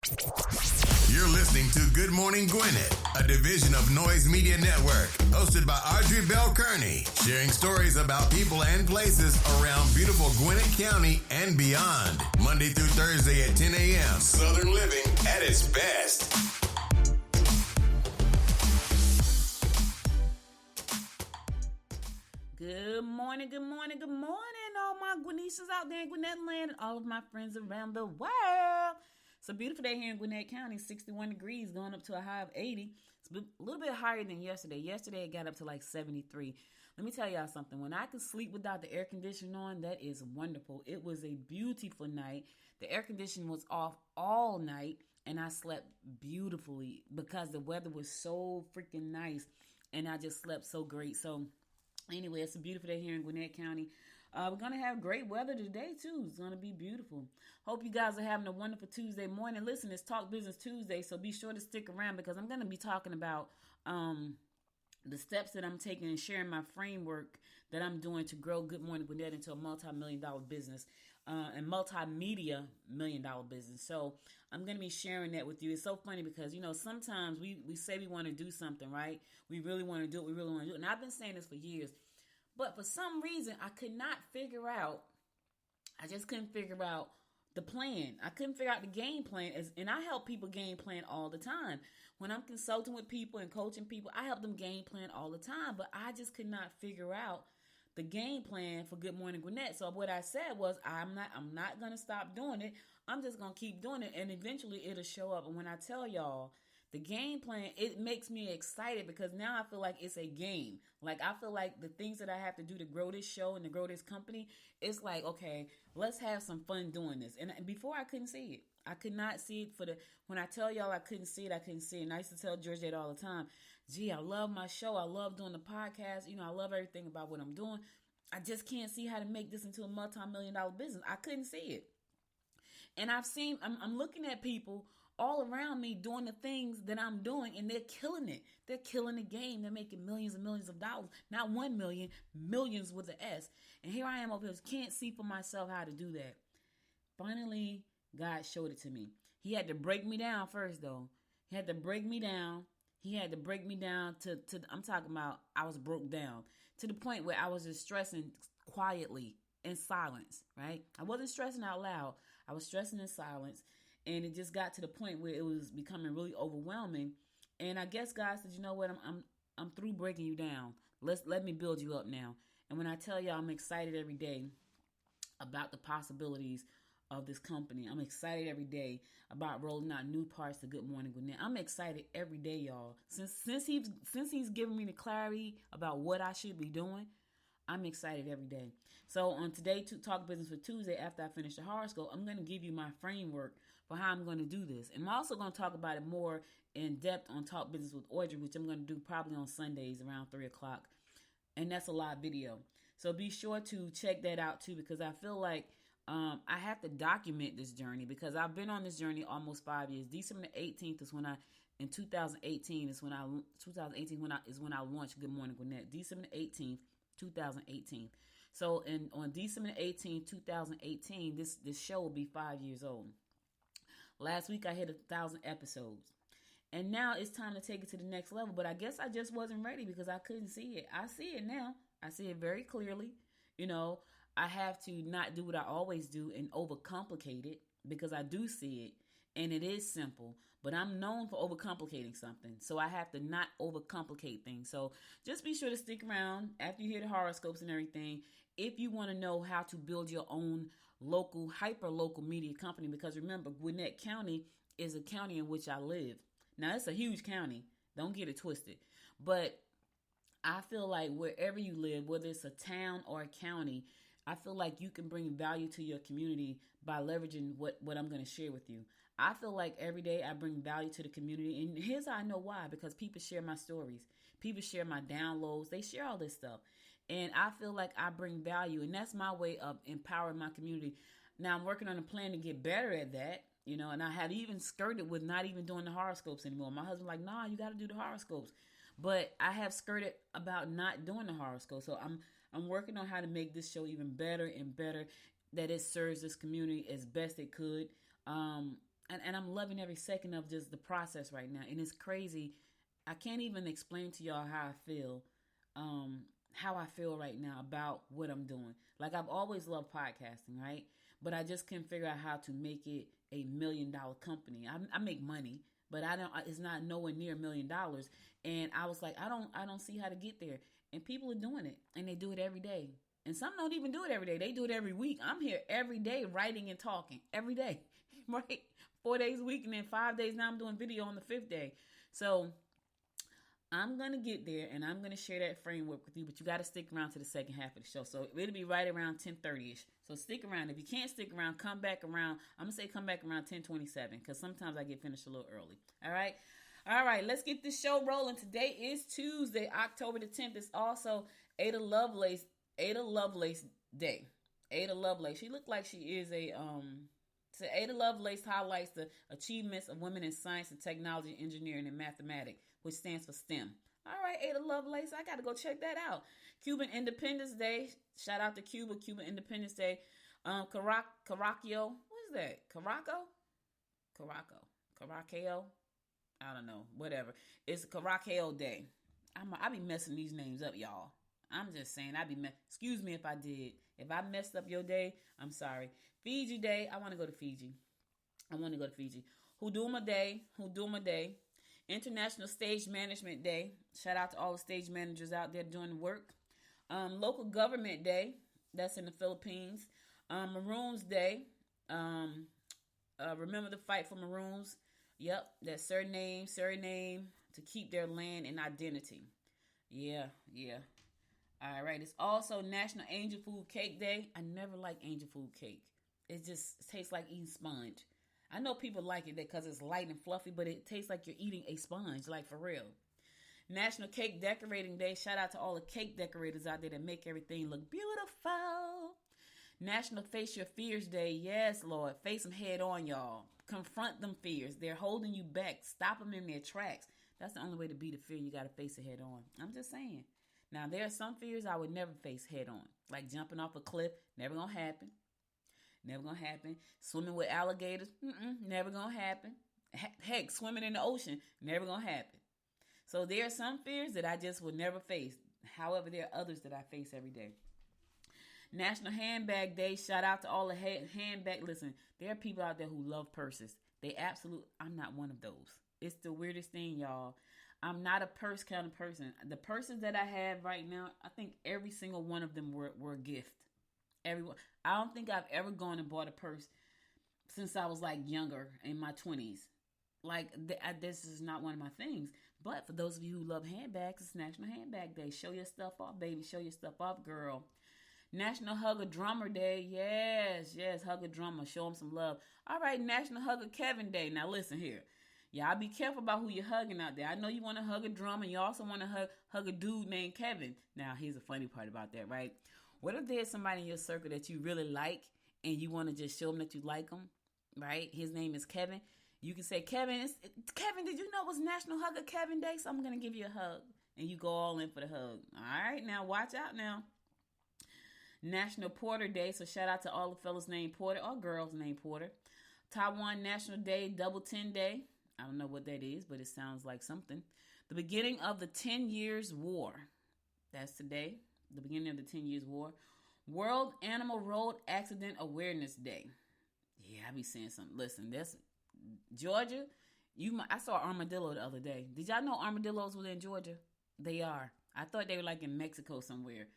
You're listening to Good Morning Gwinnett, a division of Noise Media Network, hosted by Audrey Bell Kearney, sharing stories about people and places around beautiful Gwinnett County and beyond. Monday through Thursday at 10 a.m. Southern living at its best. Good morning, good morning, good morning, all my Gwinnetians out there in Gwinnett land and all of my friends around the world. It's a beautiful day here in Gwinnett County, 61 degrees, going up to a high of 80. It's a little bit higher than yesterday. Yesterday, it got up to like 73. Let me tell y'all something. When I could sleep without the air conditioning on, that is wonderful. It was a beautiful night. The air conditioning was off all night, and I slept beautifully because the weather was so freaking nice, and I just slept so great. So anyway, it's a beautiful day here in Gwinnett County. We're going to have great weather today, too. It's going to be beautiful. Hope you guys are having a wonderful Tuesday morning. Listen, it's Talk Business Tuesday, so be sure to stick around because I'm going to be talking about the steps that I'm taking and sharing my framework that I'm doing to grow Good Morning Gwinnett into a multi-million-dollar business and multimedia million-dollar business. So I'm going to be sharing that with you. It's so funny because, you know, sometimes we say we want to do something, right? We really want to do it. We really want to do it. And I've been saying this for years. But for some reason, I could not figure out, I just couldn't figure out the plan. I couldn't figure out the game plan. And I help people game plan all the time. When I'm consulting with people and coaching people, I help them game plan all the time. But I just could not figure out the game plan for Good Morning Gwinnett. So what I said was, I'm not going to stop doing it. I'm just going to keep doing it. And eventually it'll show up. And when I tell y'all, the game plan, it makes me excited because now I feel like it's a game. Like I feel like the things that I have to do to grow this show and to grow this company, it's like, okay, let's have some fun doing this. And before I couldn't see it. I could not see it when I tell y'all I couldn't see it, I couldn't see it. And I used to tell Georgette all the time, gee, I love my show. I love doing the podcast. You know, I love everything about what I'm doing. I just can't see how to make this into a multi-million-dollar business. I couldn't see it. And I'm looking at people all around me doing the things that I'm doing, and they're killing it. They're killing the game. They're making millions and millions of dollars. Not 1 million, millions with an S. And here I am over here, can't see for myself how to do that. Finally, God showed it to me. He had to break me down first, though. He had to break me down. He had to break me down to I'm talking about I was broke down to the point where I was just stressing quietly in silence, right? I wasn't stressing out loud. I was stressing in silence. And it just got to the point where it was becoming really overwhelming. And I guess God said, you know what? I'm through breaking you down. Let me build you up now. And when I tell y'all I'm excited every day about the possibilities of this company. I'm excited every day about rolling out new parts to Good Morning Gwinnett. I'm excited every day, y'all. Since he's giving me the clarity about what I should be doing, I'm excited every day. So on today, to Talk Business for Tuesday, after I finish the horoscope, I'm going to give you my framework for how I'm going to do this. And I'm also going to talk about it more in depth on Talk Business with Audrey, which I'm going to do probably on Sundays around 3 o'clock. And that's a live video. So be sure to check that out too, because I feel like I have to document this journey because I've been on this journey almost 5 years. December 18th is when in 2018 is when I launched Good Morning Gwinnett. December 18th, 2018. So on December 18th, 2018, this show will be 5 years old. Last week I hit 1,000 episodes. And now it's time to take it to the next level. But I guess I just wasn't ready because I couldn't see it. I see it now. I see it very clearly. You know, I have to not do what I always do and overcomplicate it because I do see it. And it is simple. But I'm known for overcomplicating something. So I have to not overcomplicate things. So just be sure to stick around after you hear the horoscopes and everything. If you want to know how to build your own local, hyper-local media company, because remember, Gwinnett County is a county in which I live. Now, it's a huge county. Don't get it twisted. But I feel like wherever you live, whether it's a town or a county, I feel like you can bring value to your community by leveraging what I'm going to share with you. I feel like every day I bring value to the community. And here's how I know why. Because people share my stories. People share my downloads. They share all this stuff. And I feel like I bring value. And that's my way of empowering my community. Now, I'm working on a plan to get better at that. You know, and I had even skirted with not even doing the horoscopes anymore. My husband's like, nah, you got to do the horoscopes. But I have skirted about not doing the horoscope. So I'm working on how to make this show even better and better, that it serves this community as best it could. and I'm loving every second of just the process right now. And it's crazy. I can't even explain to y'all um, how I feel right now about what I'm doing. Like I've always loved podcasting, right? But I just couldn't figure out how to make it $1 million company. I make money, but I don't. It's not nowhere near $1 million. And I was like, I don't see how to get there. And people are doing it, and they do it every day. And some don't even do it every day. They do it every week. I'm here every day writing and talking every day, right? 4 days a week, and then 5 days now I'm doing video on the 5th day. So I'm going to get there, and I'm going to share that framework with you, but you got to stick around to the second half of the show. So it'll be right around 10:30ish. So stick around. If you can't stick around, come back around. I'm going to say come back around 10:27 because sometimes I get finished a little early. All right? All right, let's get this show rolling. Today is Tuesday, October the 10th. It's also Ada Lovelace Day. Ada Lovelace. She looked like she is so Ada Lovelace highlights the achievements of women in science and technology, engineering, and mathematics, which stands for STEM. All right, Ada Lovelace, I got to go check that out. Cuban Independence Day. Shout out to Cuba. Cuban Independence Day. Caraccio. What is that? Caraccio. I don't know. Whatever. It's Caraccio Day. I be messing these names up, y'all. I'm just saying, excuse me if I did. If I messed up your day, I'm sorry. Fiji Day. I want to go to Fiji. Huduma Day. International Stage Management Day. Shout out to all the stage managers out there doing the work. Local Government Day. That's in the Philippines. Maroons Day. Remember the fight for Maroons. Yep, that surname to keep their land and identity. Yeah. All right, it's also National Angel Food Cake Day. I never like angel food cake. It just tastes like eating sponge. I know people like it because it's light and fluffy, but it tastes like you're eating a sponge, like for real. National Cake Decorating Day. Shout out to all the cake decorators out there that make everything look beautiful. National Face Your Fears Day. Yes, Lord. Face them head on, y'all. Confront them fears. They're holding you back. Stop them in their tracks. That's the only way to beat a fear. You got to face it head on. I'm just saying. Now, there are some fears I would never face head on. Like jumping off a cliff. Never going to happen. Swimming with alligators. Never going to happen. Heck, swimming in the ocean. Never going to happen. So there are some fears that I just would never face. However, there are others that I face every day. National Handbag Day. Shout out to all the handbag. Listen, there are people out there who love purses. I'm not one of those. It's the weirdest thing, y'all. I'm not a purse kind of person. The purses that I have right now, I think every single one of them were a gift. Everyone. I don't think I've ever gone and bought a purse since I was like younger in my 20s. Like this is not one of my things. But for those of you who love handbags, it's National Handbag Day. Show your stuff off, baby. Show your stuff off, girl. National Hug a Drummer Day. Yes, hug a drummer. Show them some love. All right, National Hug a Kevin Day. Now listen here. Y'all be careful about who you're hugging out there. I know you want to hug a drummer. You also want to hug a dude named Kevin. Now, here's a funny part about that, right? What if there's somebody in your circle that you really like and you want to just show them that you like them, right? His name is Kevin. You can say, Kevin, did you know it was National Hug a Kevin Day? So I'm going to give you a hug. And you go all in for the hug. All right, now watch out now. National Porter Day. So shout out to all the fellas named Porter or girls named Porter. Taiwan National Day, Double 10 Day. I don't know what that is, but it sounds like something. The beginning of the 10 Years War. That's today. The beginning of the 10 Years War. World Animal Road Accident Awareness Day. Yeah, I be saying something. Listen, that's Georgia. I saw armadillo the other day. Did y'all know armadillos were in Georgia? They are. I thought they were like in Mexico somewhere.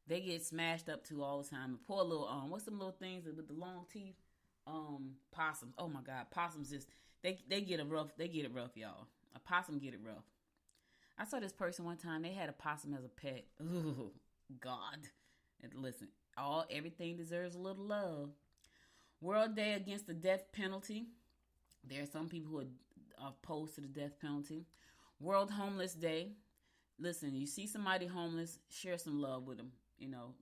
They get smashed up to all the time. And poor little what's some little things with the long teeth? Possums. Oh my God, possums just they get it rough. They get it rough, y'all. A possum get it rough. I saw this person one time. They had a possum as a pet. Ooh, God. And listen, everything deserves a little love. World Day Against the Death Penalty. There are some people who are opposed to the death penalty. World Homeless Day. Listen, you see somebody homeless, share some love with them.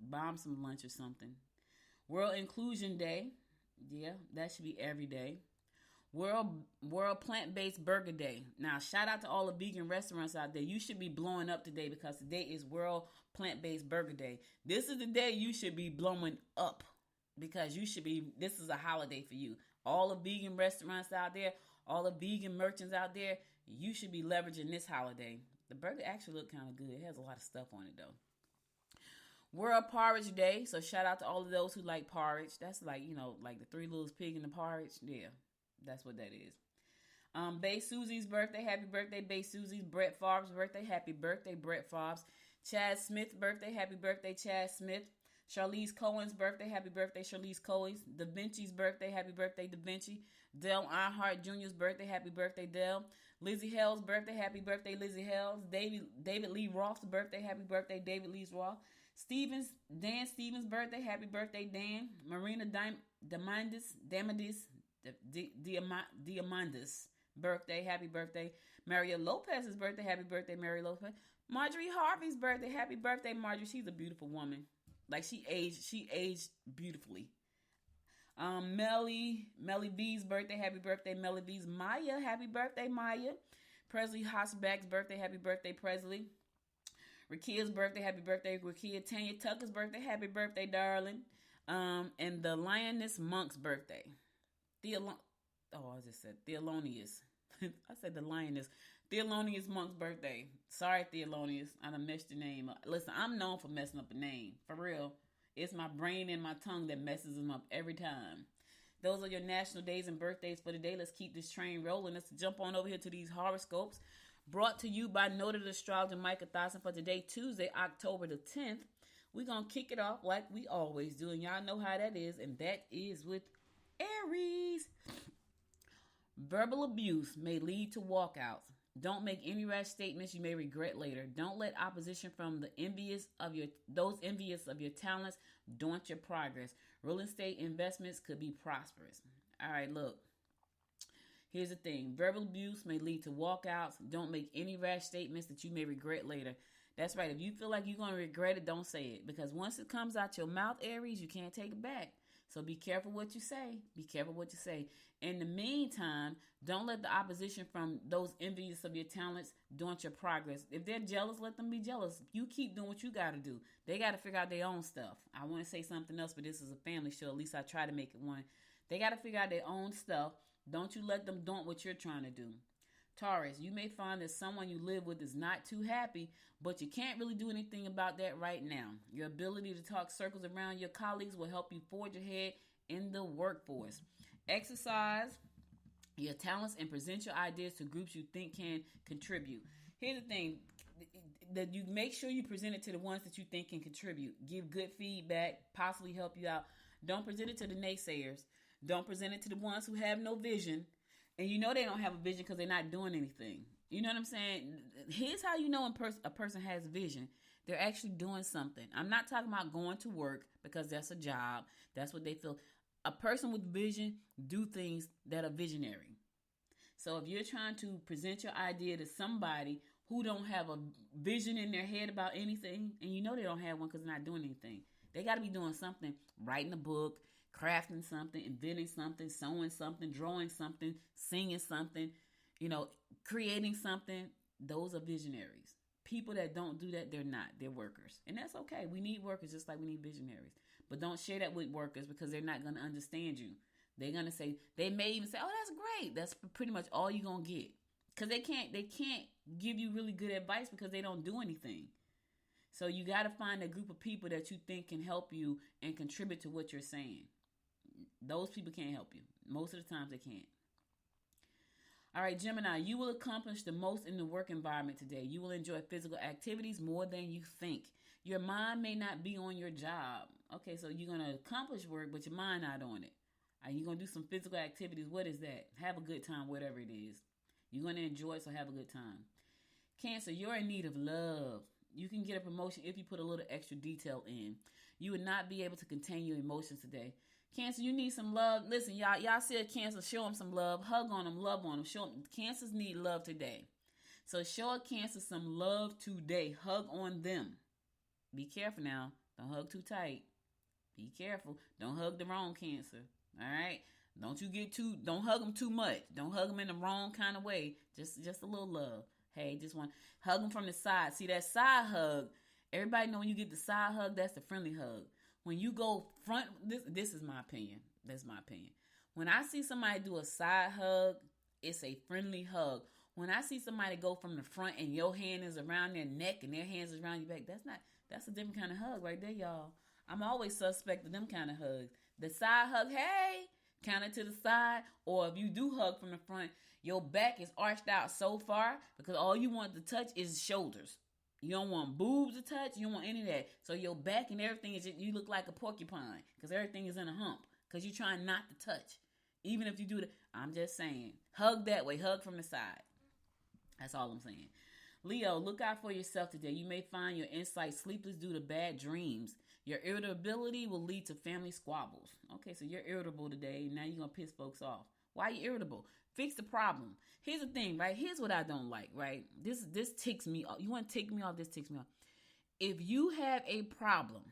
Buy them some lunch or something. World Inclusion Day. Yeah, that should be every day. World Plant-Based Burger Day. Now, shout out to all the vegan restaurants out there. You should be blowing up today because today is World Plant-Based Burger Day. This is the day you should be blowing up because this is a holiday for you. All the vegan restaurants out there, all the vegan merchants out there, you should be leveraging this holiday. The burger actually look kind of good. It has a lot of stuff on it though. World Porridge Day, so shout out to all of those who like porridge. That's like, like the Three Little Pig in the porridge. Yeah, that's what that is. Bay Susie's birthday, happy birthday, Bay Susie's. Brett Favre's birthday, happy birthday, Brett Favre's. Chad Smith's birthday, happy birthday, Chad Smith. Charlize Cohen's birthday, happy birthday, Charlize Cohen's. Da Vinci's birthday, happy birthday, Da Vinci. Dale Earnhardt Jr.'s birthday, happy birthday, Dale. Lizzie Hell's birthday, happy birthday, Lizzie Hell's. David Lee Roth's birthday, happy birthday, David Lee Roth. Dan Stevens' birthday, happy birthday, Dan. Marina Diamandis birthday, happy birthday. Maria Lopez's birthday, happy birthday, Mary Lopez. Marjorie Harvey's birthday, happy birthday, Marjorie. She's a beautiful woman. Like she aged beautifully. Melly V's birthday, happy birthday, Melly V's. Maya, happy birthday, Maya. Presley Hosback's birthday, happy birthday, Presley. Rakia's birthday, happy birthday, Rakia. Tanya Tucker's birthday, happy birthday, darling. And the Lioness Monk's birthday. I just said Theolonius. I said the Lioness. Theolonius Monk's birthday. Sorry, Theolonius. I done messed your name up. Listen, I'm known for messing up a name. For real. It's my brain and my tongue that messes them up every time. Those are your national days and birthdays for today. Let's keep this train rolling. Let's jump on over here to these horoscopes. Brought to you by noted astrologer Micah Thotson for today, Tuesday, October the 10th. We're going to kick it off like we always do. And y'all know how that is. And that is with Aries. Verbal abuse may lead to walkouts. Don't make any rash statements you may regret later. Don't let opposition from those envious of your talents daunt your progress. Real estate investments could be prosperous. All right, look. Here's the thing. Verbal abuse may lead to walkouts. Don't make any rash statements that you may regret later. That's right. If you feel like you're going to regret it, don't say it. Because once it comes out your mouth, Aries, you can't take it back. So be careful what you say. Be careful what you say. In the meantime, don't let the opposition from those envious of your talents daunt your progress. If they're jealous, let them be jealous. You keep doing what you got to do. They got to figure out their own stuff. I want to say something else, but this is a family show. At least I try to make it one. They got to figure out their own stuff. Don't you let them daunt what you're trying to do. Taurus, you may find that someone you live with is not too happy, but you can't really do anything about that right now. Your ability to talk circles around your colleagues will help you forge ahead in the workforce. Exercise your talents and present your ideas to groups you think can contribute. Here's the thing, that you make sure you present it to the ones that you think can contribute. Give good feedback, possibly help you out. Don't present it to the naysayers. Don't present it to the ones who have no vision. And you know they don't have a vision because they're not doing anything. You know what I'm saying? Here's how you know a person has vision. They're actually doing something. I'm not talking about going to work because that's a job. That's what they feel. A person with vision do things that are visionary. So if you're trying to present your idea to somebody who don't have a vision in their head about anything, and you know they don't have one because they're not doing anything. They got to be doing something, writing a book, crafting something, inventing something, sewing something, drawing something, singing something, creating something. Those are visionaries. People that don't do that, they're not. They're workers. And that's okay. We need workers just like we need visionaries. But don't share that with workers because they're not going to understand you. They're going to say, they may even say, oh, that's great. That's pretty much all you're going to get. Because they can't give you really good advice because they don't do anything. So you got to find a group of people that you think can help you and contribute to what you're saying. Those people can't help you. Most of the times they can't. All right, Gemini, you will accomplish the most in the work environment today. You will enjoy physical activities more than you think. Your mind may not be on your job. Okay, so you're going to accomplish work, but your mind not on it. Are you going to do some physical activities? What is that? Have a good time, whatever it is. You're going to enjoy it, so have a good time. Cancer, you're in need of love. You can get a promotion if you put a little extra detail in. You would not be able to contain your emotions today. Cancer, you need some love. Listen, y'all said Cancer, show them some love. Hug on them, love on them. Show them. Cancers need love today. So show a Cancer some love today. Hug on them. Be careful now. Don't hug too tight. Be careful. Don't hug the wrong Cancer. All right? Don't hug them too much. Don't hug them in the wrong kind of way. Just a little love. Hey, just hug them from the side. See, that side hug, everybody know when you get the side hug, that's the friendly hug. When you go front, this is my opinion. That's my opinion. When I see somebody do a side hug, it's a friendly hug. When I see somebody go from the front and your hand is around their neck and their hands is around your back, that's a different kind of hug right there, y'all. I'm always suspect of them kind of hugs. The side hug, hey, kind of to the side, or if you do hug from the front, your back is arched out so far because all you want to touch is shoulders. You don't want boobs to touch. You don't want any of that. So your back and everything is just, you look like a porcupine because everything is in a hump because you're trying not to touch. Even if you do I'm just saying, hug that way. Hug from the side. That's all I'm saying. Leo, look out for yourself today. You may find your insight sleepless due to bad dreams. Your irritability will lead to family squabbles. Okay, so you're irritable today. Now you're going to piss folks off. Why are you irritable? Fix the problem. Here's the thing, right? Here's what I don't like, right? This ticks me off. You want to tick me off? This ticks me off. If you have a problem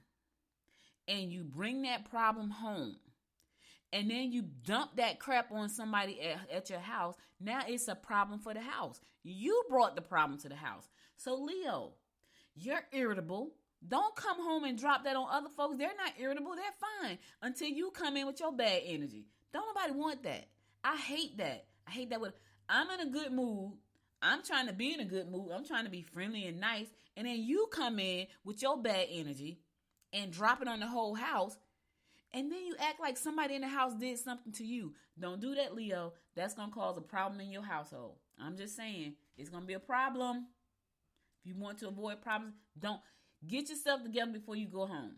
and you bring that problem home, and then you dump that crap on somebody at your house, now it's a problem for the house. You brought the problem to the house. So, Leo, you're irritable. Don't come home and drop that on other folks. They're not irritable. They're fine until you come in with your bad energy. Don't nobody want that. I hate that. I hate that. I'm in a good mood. I'm trying to be in a good mood. I'm trying to be friendly and nice. And then you come in with your bad energy and drop it on the whole house. And then you act like somebody in the house did something to you. Don't do that, Leo. That's going to cause a problem in your household. I'm just saying, it's going to be a problem. If you want to avoid problems, don't. Get yourself together before you go home.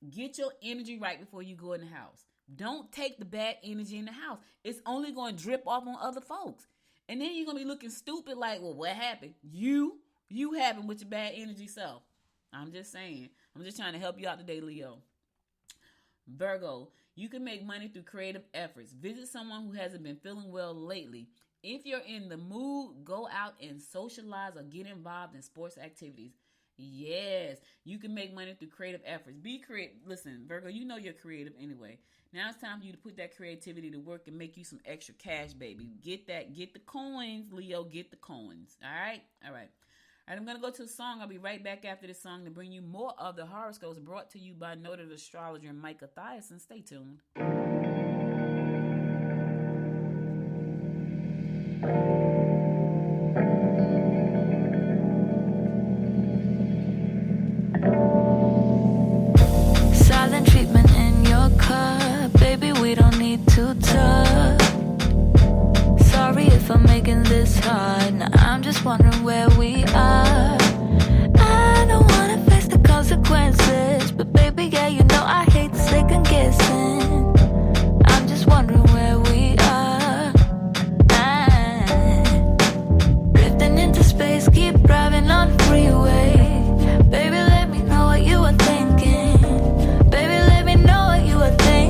Get your energy right before you go in the house. Don't take the bad energy in the house. It's only going to drip off on other folks. And then you're going to be looking stupid like, well, what happened? You happened with your bad energy self. I'm just saying. I'm just trying to help you out today, Leo. Virgo, you can make money through creative efforts. Visit someone who hasn't been feeling well lately. If you're in the mood, go out and socialize or get involved in sports activities. Yes, you can make money through creative efforts. Be creative. Listen, Virgo, you know you're creative anyway. Now it's time for you to put that creativity to work and make you some extra cash, baby. Get the coins, Leo. Get the coins. All right. I'm going to go to a song. I'll be right back after this song to bring you more of the horoscopes brought to you by noted astrologer Micah Thiason. Stay tuned. Silent treatment in your cup. Baby, we don't need to talk. Sorry if I'm making this hard. Now I'm just wondering where we are. I don't wanna face the consequences, but baby, yeah, you know I hate second guessing. I'm just wondering where we are. Drifting into space, keep driving on the freeway. Baby, let me know what you are thinking. Baby, let me know what you are thinking.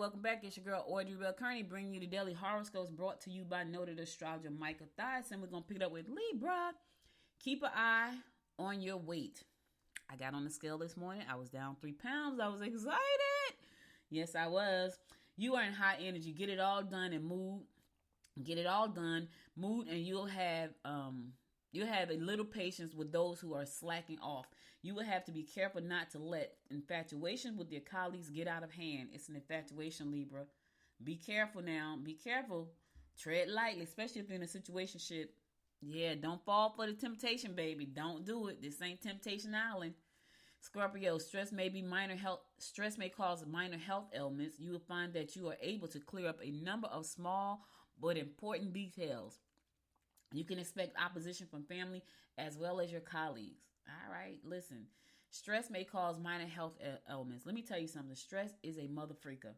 welcome back. It's your girl, Audrey Bell Kearney, bringing you the daily horoscopes brought to you by noted astrologer Micah Thyssen. We're going to pick it up with Libra. Keep an eye on your weight. I got on the scale this morning. I was down 3 pounds. I was excited. Yes, I was. You are in high energy. Get it all done and move. Get it all done. Move, and you'll have a little patience with those who are slacking off. You will have to be careful not to let infatuation with your colleagues get out of hand. It's an infatuation, Libra. Be careful now. Be careful. Tread lightly, especially if you're in a situationship. Yeah, don't fall for the temptation, baby. Don't do it. This ain't Temptation Island. Scorpio, stress may cause minor health ailments. You will find that you are able to clear up a number of small but important details. You can expect opposition from family as well as your colleagues. All right, listen. Stress may cause minor health ailments. Let me tell you something. Stress is a mother freaker.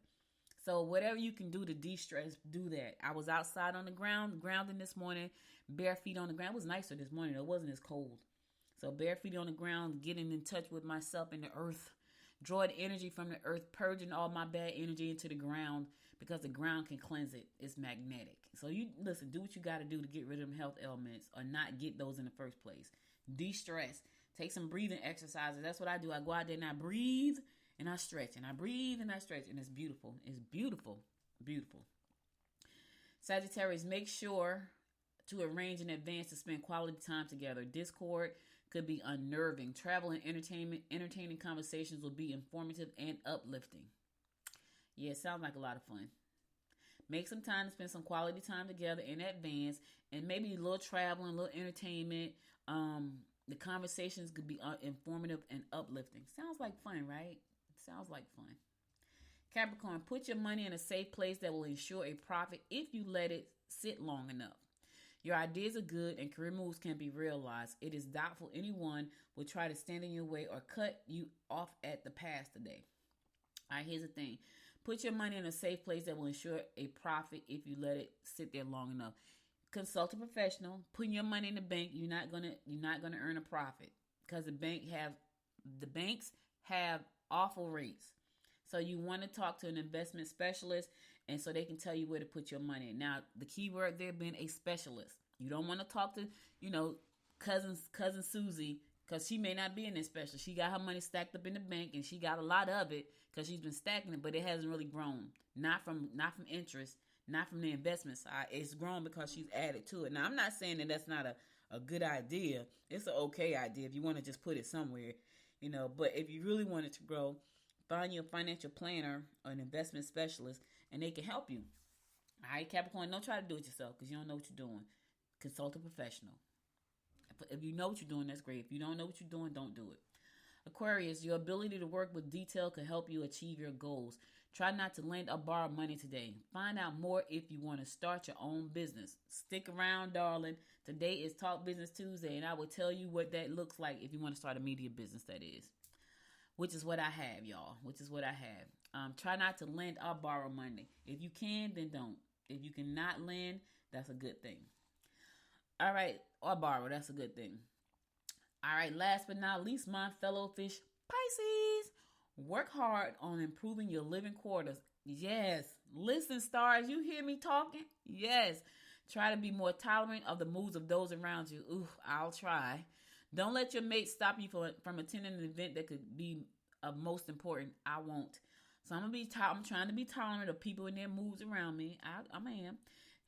So whatever you can do to de-stress, do that. I was outside on the grounding this morning, bare feet on the ground. It was nicer this morning. It wasn't as cold. So bare feet on the ground, getting in touch with myself and the earth. Draw the energy from the earth, purging all my bad energy into the ground because the ground can cleanse it. It's magnetic. So you listen, do what you got to do to get rid of them health ailments or not get those in the first place. De-stress. Take some breathing exercises. That's what I do. I go out there and I breathe and I stretch and I breathe and I stretch, and it's beautiful. It's beautiful. Beautiful. Sagittarius, make sure to arrange in advance to spend quality time together. Discord could be unnerving. Travel and entertaining conversations will be informative and uplifting. Yeah, it sounds like a lot of fun. Make some time to spend some quality time together in advance, and maybe a little traveling, a little entertainment. The conversations could be informative and uplifting. Sounds like fun, right? Sounds like fun. Capricorn, put your money in a safe place that will ensure a profit if you let it sit long enough. Your ideas are good and career moves can be realized. It is doubtful anyone will try to stand in your way or cut you off at the pass today. All right, here's the thing. Put your money in a safe place that will ensure a profit if you let it sit there long enough. Consult a professional. Putting your money in the bank, you're not gonna earn a profit because the banks have awful rates. So you want to talk to an investment specialist, and so they can tell you where to put your money in. Now, the key word there being a specialist. You don't want to talk to, cousin Susie, because she may not be in this specialist. She got her money stacked up in the bank, and she got a lot of it because she's been stacking it, but it hasn't really grown. Not from interest, not from the investment side. It's grown because she's added to it. Now, I'm not saying that that's not a good idea. It's an okay idea if you want to just put it somewhere, But if you really want it to grow, find your financial planner or an investment specialist, and they can help you. All right, Capricorn, don't try to do it yourself because you don't know what you're doing. Consult a professional. If you know what you're doing, that's great. If you don't know what you're doing, don't do it. Aquarius, your ability to work with detail can help you achieve your goals. Try not to lend or borrow money today. Find out more if you want to start your own business. Stick around, darling. Today is Talk Business Tuesday, and I will tell you what that looks like if you want to start a media business, that is. Which is what I have, y'all. Which is what I have. Try not to lend or borrow money. If you can, then don't. If you cannot lend, that's a good thing. All right, or borrow, that's a good thing. All right, last but not least, my fellow fish, Pisces. Work hard on improving your living quarters. Yes. Listen, stars, you hear me talking? Yes. Try to be more tolerant of the moods of those around you. Ooh, I'll try. Don't let your mate stop you from attending an event that could be of most important. I won't. So I'm trying to be tolerant of people in their moods around me. I am.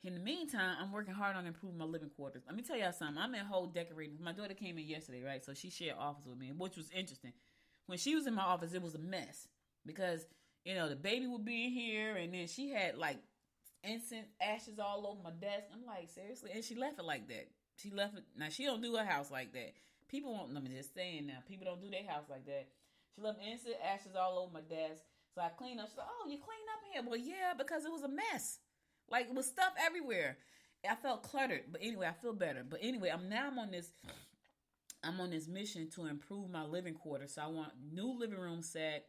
In the meantime, I'm working hard on improving my living quarters. Let me tell y'all something. I'm in whole decorating. My daughter came in yesterday, right? So she shared office with me, which was interesting. When she was in my office, it was a mess because, the baby would be in here, and then she had like incense ashes all over my desk. I'm like, seriously? And she left it like that. She left it. Now, she don't do her house like that. People won't, let me just saying now, people don't do their house like that. She left incense ashes all over my desk. So I cleaned up. She's like, oh, you cleaned up here? Well, yeah, because it was a mess. Like, it was stuff everywhere. I felt cluttered. But anyway, I feel better. But anyway, I'm on this mission to improve my living quarters. So I want new living room set.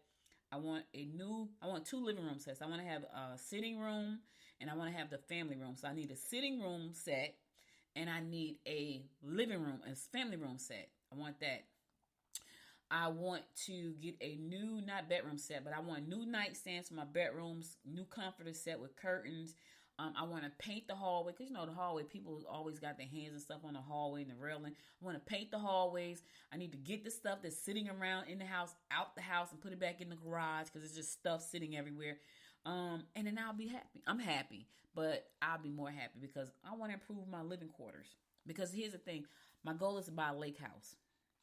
I want 2 living room sets. I want to have a sitting room, and I want to have the family room. So I need a sitting room set, and I need a living room, a family room set. I want that. I want to get a new, not bedroom set, but I want new nightstands for my bedrooms, new comforter set with curtains. I want to paint the hallway because, you know, the hallway, people always got their hands and stuff on the hallway and the railing. I want to paint the hallways. I need to get the stuff that's sitting around in the house, out the house, and put it back in the garage because it's just stuff sitting everywhere. And then I'll be happy. I'm happy, but I'll be more happy because I want to improve my living quarters. Because here's the thing. My goal is to buy a lake house.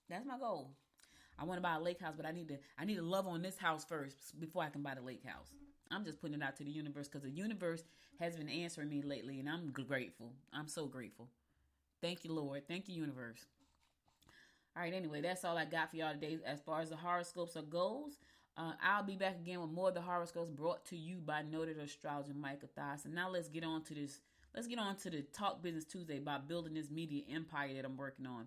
That's my goal. I want to buy a lake house, but I need to love on this house first before I can buy the lake house. I'm just putting it out to the universe because the universe has been answering me lately, and I'm grateful. I'm so grateful. Thank you, Lord. Thank you, universe. All right, anyway, that's all I got for y'all today as far as the horoscopes goes. I'll be back again with more of the horoscopes brought to you by noted astrologer Micah Thies. And now let's get on to this. Let's get on to the Talk Business Tuesday about building this media empire that I'm working on.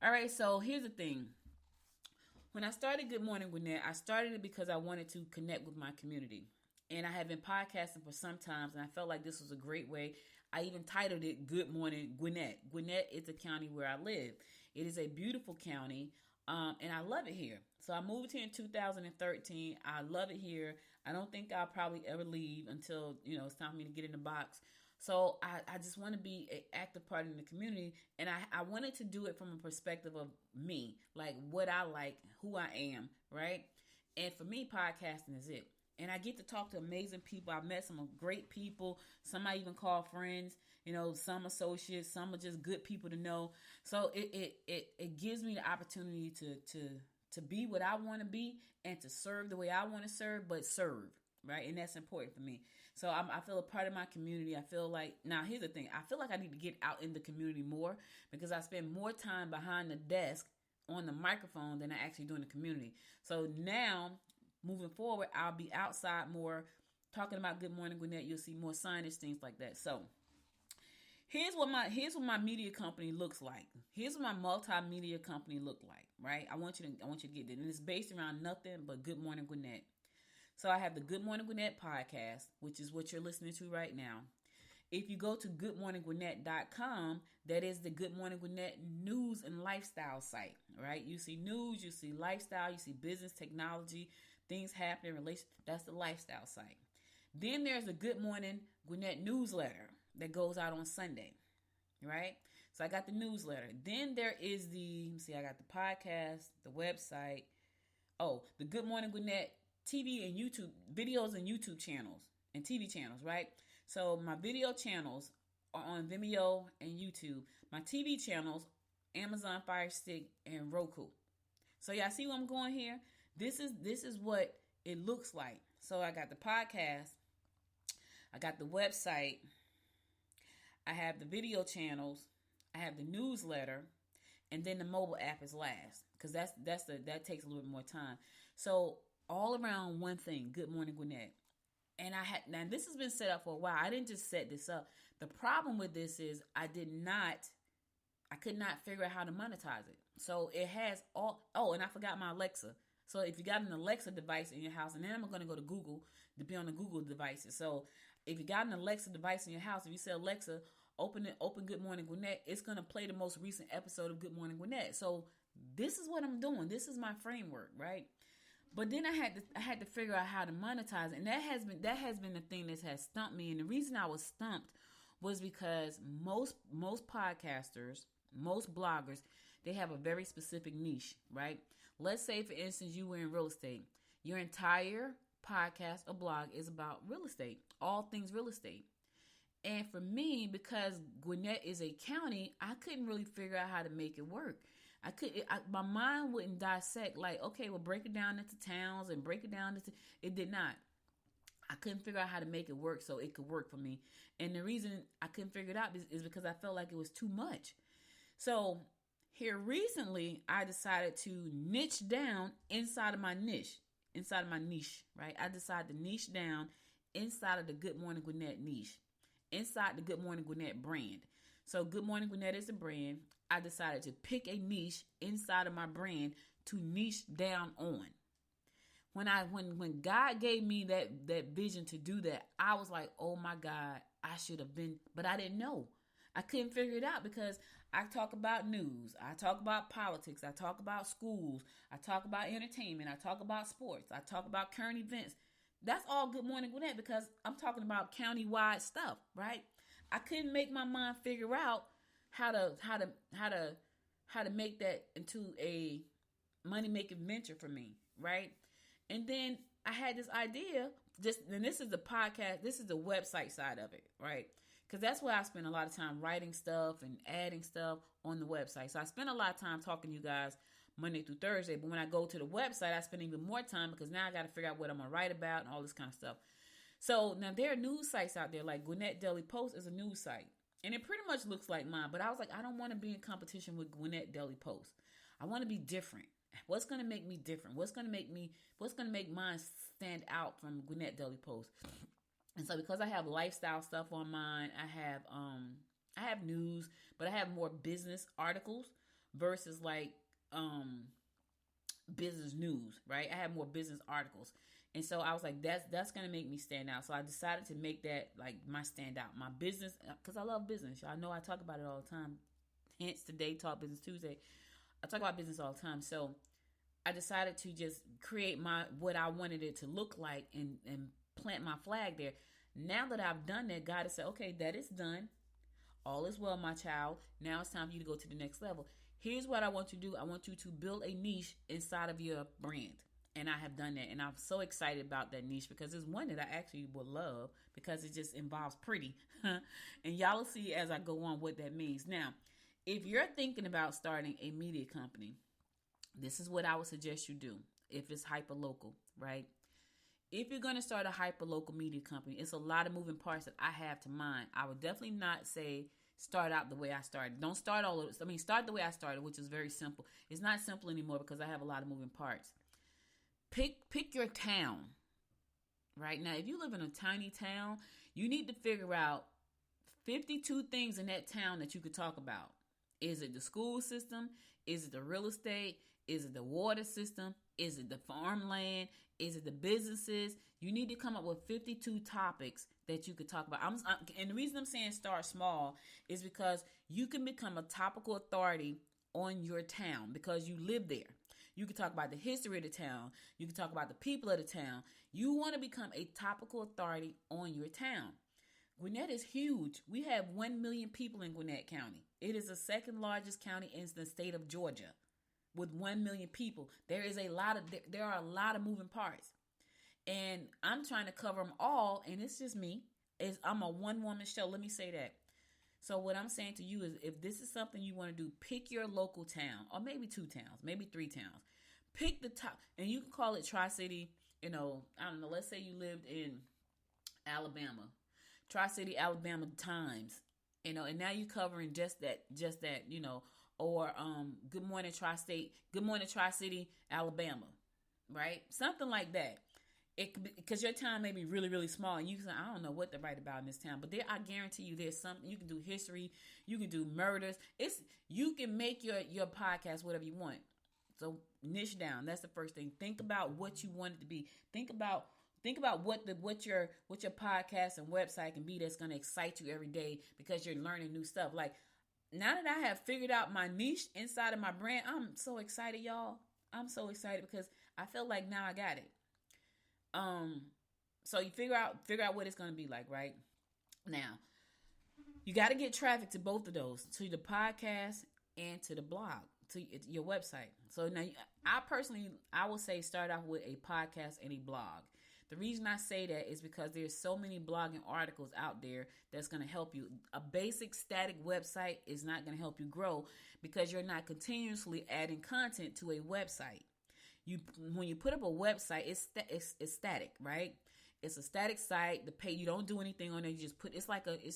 All right, so here's the thing. When I started Good Morning Gwinnett, I started it because I wanted to connect with my community. And I have been podcasting for some time, and I felt like this was a great way. I even titled it Good Morning Gwinnett. Gwinnett is the county where I live. It is a beautiful county, and I love it here. So I moved here in 2013. I love it here. I don't think I'll probably ever leave until, you know, it's time for me to get in the box. So I just want to be an active part in the community. And I wanted to do it from a perspective of me, like what I like, who I am, right? And for me, podcasting is it. And I get to talk to amazing people. I've met some great people. Some I even call friends, you know, some associates, some are just good people to know. So it gives me the opportunity to be what I want to be and to serve the way I want to serve, but serve, right? And that's important for me. So I feel a part of my community. I feel like, now here's the thing. I feel like I need to get out in the community more because I spend more time behind the desk on the microphone than I actually do in the community. So now, moving forward, I'll be outside more, talking about Good Morning Gwinnett. You'll see more signage, things like that. So here's what my media company looks like. Here's what my multimedia company look like, right? I want you to get it. And it's based around nothing but Good Morning Gwinnett. So I have the Good Morning Gwinnett podcast, which is what you're listening to right now. If you go to goodmorninggwinnett.com, that is the Good Morning Gwinnett news and lifestyle site, right? You see news, you see lifestyle, you see business, technology, things happening, relation. That's the lifestyle site. Then there's the Good Morning Gwinnett newsletter that goes out on Sunday, right? So I got the newsletter. Then there is I got the podcast, the website. Oh, the Good Morning Gwinnett TV and YouTube videos and YouTube channels and TV channels, right? So my video channels are on Vimeo and YouTube. My TV channels, Amazon Fire Stick and Roku. So y'all see where I'm going here? This is what it looks like. So I got the podcast, I got the website, I have the video channels, I have the newsletter, and then the mobile app is last because that takes a little bit more time. So all around one thing, Good Morning Gwinnett. And now this has been set up for a while. I didn't just set this up. The problem with this is I could not figure out how to monetize it. So it has and I forgot my Alexa. So if you got an Alexa device in your house, and then I'm going to go to Google to be on the Google devices. So if you got an Alexa device in your house, if you say Alexa, open Good Morning Gwinnett, it's going to play the most recent episode of Good Morning Gwinnett. So this is what I'm doing. This is my framework, right? But then I had to figure out how to monetize it. And that has been the thing that has stumped me. And the reason I was stumped was because most podcasters, most bloggers, they have a very specific niche, right? Let's say, for instance, you were in real estate. Your entire podcast or blog is about real estate, all things real estate. And for me, because Gwinnett is a county, I couldn't really figure out how to make it work. My mind wouldn't dissect like, okay, well, break it down into towns and break it down into, it did not. I couldn't figure out how to make it work so it could work for me. And the reason I couldn't figure it out is because I felt like it was too much. So here recently, I decided to niche down inside of my niche, right? I decided to niche down inside of the Good Morning Gwinnett niche, inside the Good Morning Gwinnett brand. So Good Morning Gwinnett is a brand. I decided to pick a niche inside of my brand to niche down on. When God gave me that vision to do that, I was like, oh my God, I should have been, but I didn't know. I couldn't figure it out because I talk about news, I talk about politics, I talk about schools, I talk about entertainment, I talk about sports, I talk about current events. That's all Good Morning Gwinnett because I'm talking about county-wide stuff, right? I couldn't make my mind figure out how to make that into a money-making venture for me, right? And then I had this idea, and this is the podcast, this is the website side of it, right? Because that's where I spend a lot of time writing stuff and adding stuff on the website. So I spend a lot of time talking to you guys Monday through Thursday. But when I go to the website, I spend even more time because now I got to figure out what I'm going to write about and all this kind of stuff. So now there are news sites out there, like Gwinnett Daily Post is a news site. And it pretty much looks like mine. But I was like, I don't want to be in competition with Gwinnett Daily Post. I want to be different. What's going to make me different? What's going to make mine stand out from Gwinnett Daily Post? And so because I have lifestyle stuff on mine, I have news, but I have more business articles versus like business news, right? I have more business articles. And so I was like, that's going to make me stand out. So I decided to make that like my standout, my business, because I love business. Y'all know I talk about it all the time. Hence today, Talk Business Tuesday. I talk about business all the time. So I decided to just create what I wanted it to look like and plant my flag there. Now that I've done that, God has said, okay, that is done. All is well, my child. Now it's time for you to go to the next level. Here's what I want you to do. I want you to build a niche inside of your brand. And I have done that. And I'm so excited about that niche because it's one that I actually would love because it just involves pretty. And y'all will see as I go on what that means. Now, if you're thinking about starting a media company, this is what I would suggest you do if it's hyperlocal, right? If you're going to start a hyperlocal media company, it's a lot of moving parts that I have to mind. I would definitely not say start out the way I started. Don't start all of this. I mean, start the way I started, which is very simple. It's not simple anymore because I have a lot of moving parts. Pick your town, right? Now, if you live in a tiny town, you need to figure out 52 things in that town that you could talk about. Is it the school system? Is it the real estate? Is it the water system? Is it the farmland? Is it the businesses? You need to come up with 52 topics that you could talk about. And the reason I'm saying start small is because you can become a topical authority on your town because you live there. You can talk about the history of the town. You can talk about the people of the town. You want to become a topical authority on your town. Gwinnett is huge. We have 1 million people in Gwinnett County. It is the second largest county in the state of Georgia with 1 million people. There are a lot of moving parts. And I'm trying to cover them all, and it's just me. I'm a one-woman show. Let me say that. So what I'm saying to you is if this is something you want to do, pick your local town, or maybe 2 towns, maybe 3 towns. Pick the top, and you can call it Tri-City, I don't know, let's say you lived in Alabama. Tri-City, Alabama Times, and now you're covering just that, or Good Morning Tri-State, Good Morning Tri-City, Alabama, right? Something like that. Because your town may be really, really small, and you can say, I don't know what to write about in this town, but I guarantee you there's something. You can do history, you can do murders. You can make your podcast whatever you want. So niche down. That's the first thing. Think about what you want it to be. Think about what your podcast and website can be that's going to excite you every day because you're learning new stuff. Like now that I have figured out my niche inside of my brand, I'm so excited, y'all. I'm so excited because I feel like now I got it. So you figure out what it's going to be like, right? Now, you got to get traffic to both of those, to the podcast and to the blog, to your website. So now I will say start off with a podcast and a blog. The reason I say that is because there's so many blogging articles out there that's going to help you. A basic static website is not going to help you grow because you're not continuously adding content to a website. When you put up a website, it's static, right? It's a static site. You don't do anything on there. You just put. It's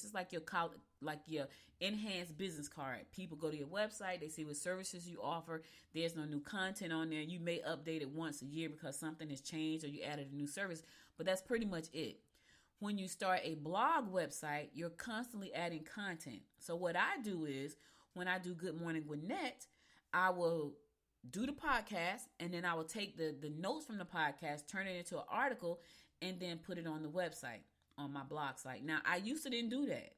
just like your enhanced business card. People go to your website. They see what services you offer. There's no new content on there. You may update it once a year because something has changed or you added a new service. But that's pretty much it. When you start a blog website, you're constantly adding content. So what I do is when I do Good Morning Gwinnett, I will do the podcast, and then I will take the notes from the podcast, turn it into an article, and then put it on the website, on my blog site. Now, I used to didn't do that.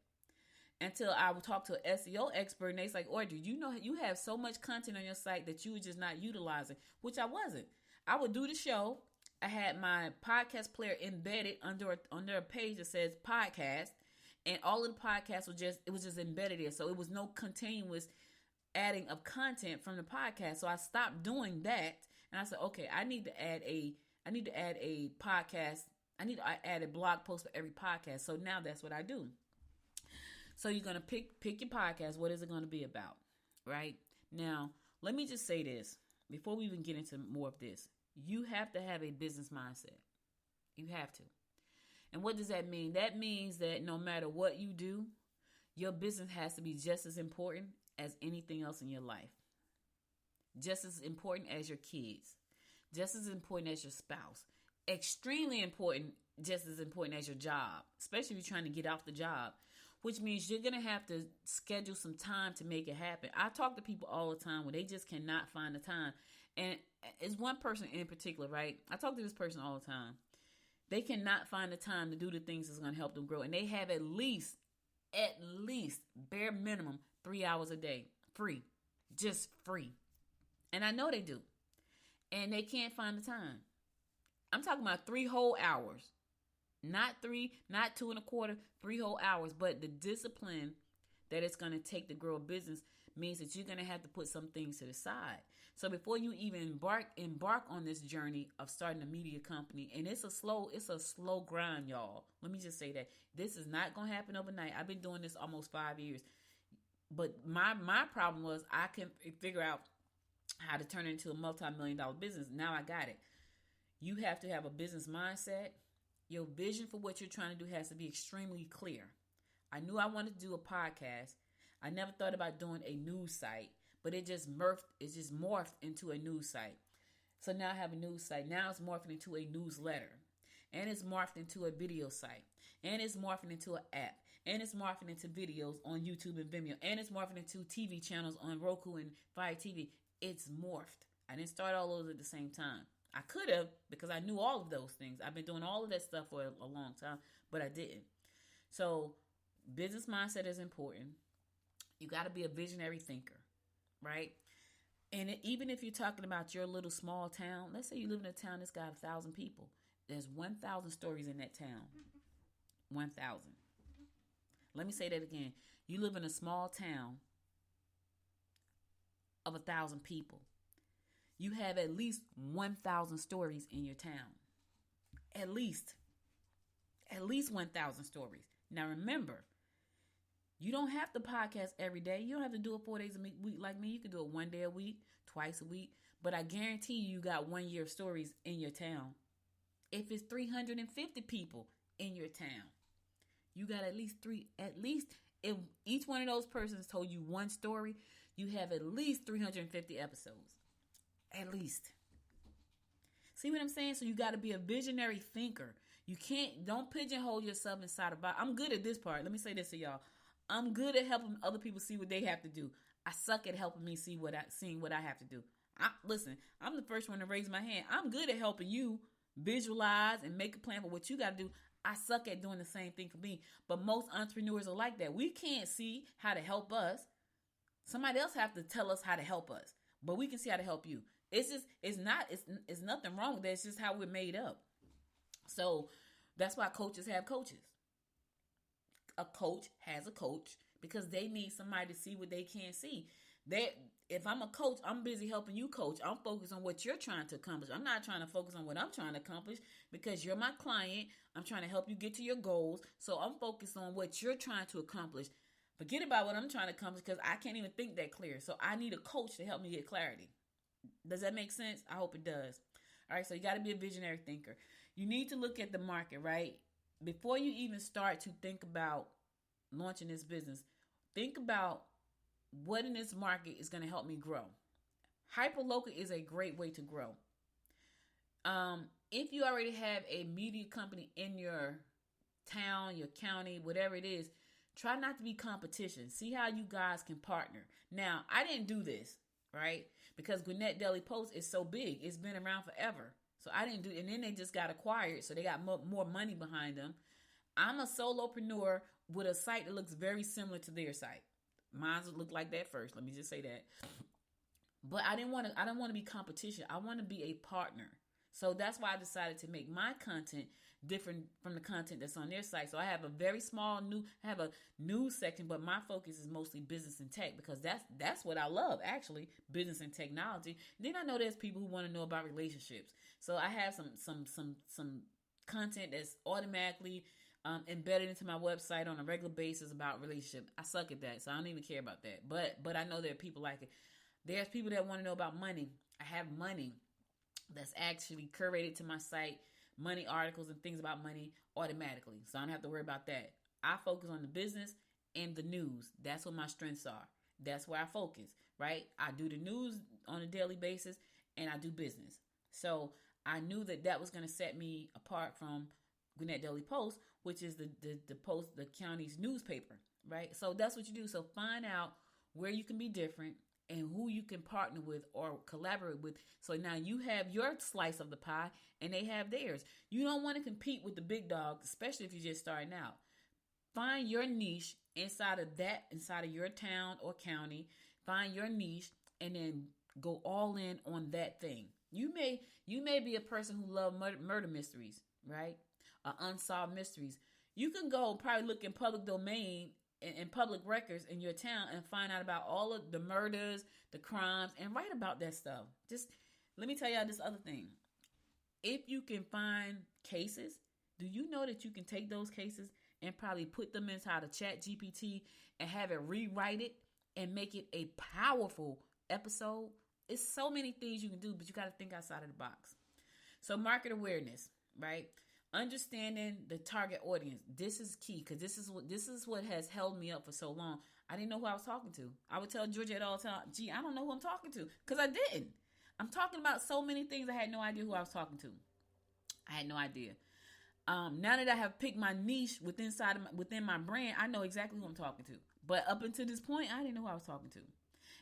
until I would talk to an SEO expert, and they's like, Audrey, you know, you have so much content on your site that you were just not utilizing, which I wasn't. I would do the show. I had my podcast player embedded under a page that says podcast, and all of the podcasts was just embedded there. So it was no continuous adding of content from the podcast. So I stopped doing that, and I said, okay, I need to add a podcast. I need to add a blog post for every podcast. So now that's what I do. So you're going to pick your podcast. What is it going to be about? Right? Now, let me just say this before we even get into more of this. You have to have a business mindset. You have to. And what does that mean? That means that no matter what you do, your business has to be just as important as anything else in your life. Just as important as your kids. Just as important as your spouse. Extremely important, just as important as your job. Especially if you're trying to get off the job. Which means you're going to have to schedule some time to make it happen. I talk to people all the time where they just cannot find the time. And it's one person in particular, right? I talk to this person all the time. They cannot find the time to do the things that's going to help them grow. And they have at least, bare minimum, 3 hours a day. Free. Just free. And I know they do. And they can't find the time. I'm talking about 3 whole hours. Not 3, not 2.25, 3 whole hours. But the discipline that it's going to take to grow a business means that you're going to have to put some things to the side. So before you even embark on this journey of starting a media company, and it's a slow grind, y'all. Let me just say that this is not going to happen overnight. I've been doing this almost 5 years. But my problem was I can figure out how to turn it into a multi-million-dollar business. Now I got it. You have to have a business mindset. Your vision for what you're trying to do has to be extremely clear. I knew I wanted to do a podcast. I never thought about doing a news site, but it just morphed into a news site. So now I have a news site. Now it's morphing into a newsletter. And it's morphed into a video site. And it's morphing into an app. And it's morphing into videos on YouTube and Vimeo. And it's morphing into TV channels on Roku and Fire TV. It's morphed. I didn't start all those at the same time. I could have, because I knew all of those things. I've been doing all of that stuff for a long time, but I didn't. So business mindset is important. You got to be a visionary thinker, right? And even if you're talking about your little small town, let's say you live in a town that's got 1,000 people. There's 1,000 stories in that town. 1,000. Let me say that again. You live in a small town of 1,000 people. You have at least 1,000 stories in your town. At least 1,000 stories. Now remember, you don't have to podcast every day. You don't have to do it 4 days a week like me. You can do it 1 day a week, twice a week. But I guarantee you got 1 year of stories in your town. If it's 350 people in your town, you got at least if each one of those persons told you one story, you have at least 350 episodes. At least. See what I'm saying? So you got to be a visionary thinker. Don't pigeonhole yourself inside a box. I'm good at this part. Let me say this to y'all. I'm good at helping other people see what they have to do. I suck at helping me seeing what I have to do. Listen, I'm the first one to raise my hand. I'm good at helping you visualize and make a plan for what you got to do. I suck at doing the same thing for me. But most entrepreneurs are like that. We can't see how to help us. Somebody else have to tell us how to help us. But we can see how to help you. It's nothing wrong with that. It's just how we're made up. So that's why coaches have coaches. A coach has a coach because they need somebody to see what they can't see. If I'm a coach, I'm busy helping you coach. I'm focused on what you're trying to accomplish. I'm not trying to focus on what I'm trying to accomplish because you're my client. I'm trying to help you get to your goals. So I'm focused on what you're trying to accomplish. Forget about what I'm trying to accomplish because I can't even think that clear. So I need a coach to help me get clarity. Does that make sense? I hope it does. All right, so you got to be a visionary thinker. You need to look at the market, right? Before you even start to think about launching this business, think about what in this market is going to help me grow. Hyperlocal is a great way to grow. If you already have a media company in your town, your county, whatever it is, try not to be competition. See how you guys can partner. Now, I didn't do this, right? Because Gwinnett Daily Post is so big. It's been around forever. So I didn't do it. And then they just got acquired. So they got more money behind them. I'm a solopreneur with a site that looks very similar to their site. Mine would look like that first. Let me just say that. But I don't want to be competition. I want to be a partner. So that's why I decided to make my content different from the content that's on their site. So I have a very small I have a news section, but my focus is mostly business and tech, because that's what I love, actually, business and technology. Then I know there's people who want to know about relationships. So I have some content that's automatically embedded into my website on a regular basis about relationship. I suck at that, so I don't even care about that. But I know there are people like it. There's people that want to know about money. I have money that's actually curated to my site, money articles and things about money automatically. So I don't have to worry about that. I focus on the business and the news. That's what my strengths are. That's where I focus, right? I do the news on a daily basis and I do business. So I knew that was going to set me apart from Gwinnett Daily Post, which is the county's newspaper, right? So that's what you do. So find out where you can be different and who you can partner with or collaborate with. So now you have your slice of the pie and they have theirs. You don't want to compete with the big dogs, especially if you're just starting out. Find your niche inside of your town or county. Find your niche and then go all in on that thing. You may be a person who loves murder mysteries, right? Unsolved mysteries. You can go probably look in public domain and public records in your town and find out about all of the murders, the crimes, and write about that stuff. Just let me tell y'all this other thing. If you can find cases, do you know that you can take those cases and probably put them inside a chat GPT and have it rewrite it and make it a powerful episode? It's so many things you can do, but you got to think outside of the box. So market awareness, right? Understanding the target audience. This is key, because this is what has held me up for so long. I didn't know who I was talking to. I would tell Georgette all the time, gee, I don't know who I'm talking to, because I didn't. I'm talking about so many things I had no idea who I was talking to. I had no idea. Now that I have picked my niche within my brand, I know exactly who I'm talking to. But up until this point, I didn't know who I was talking to.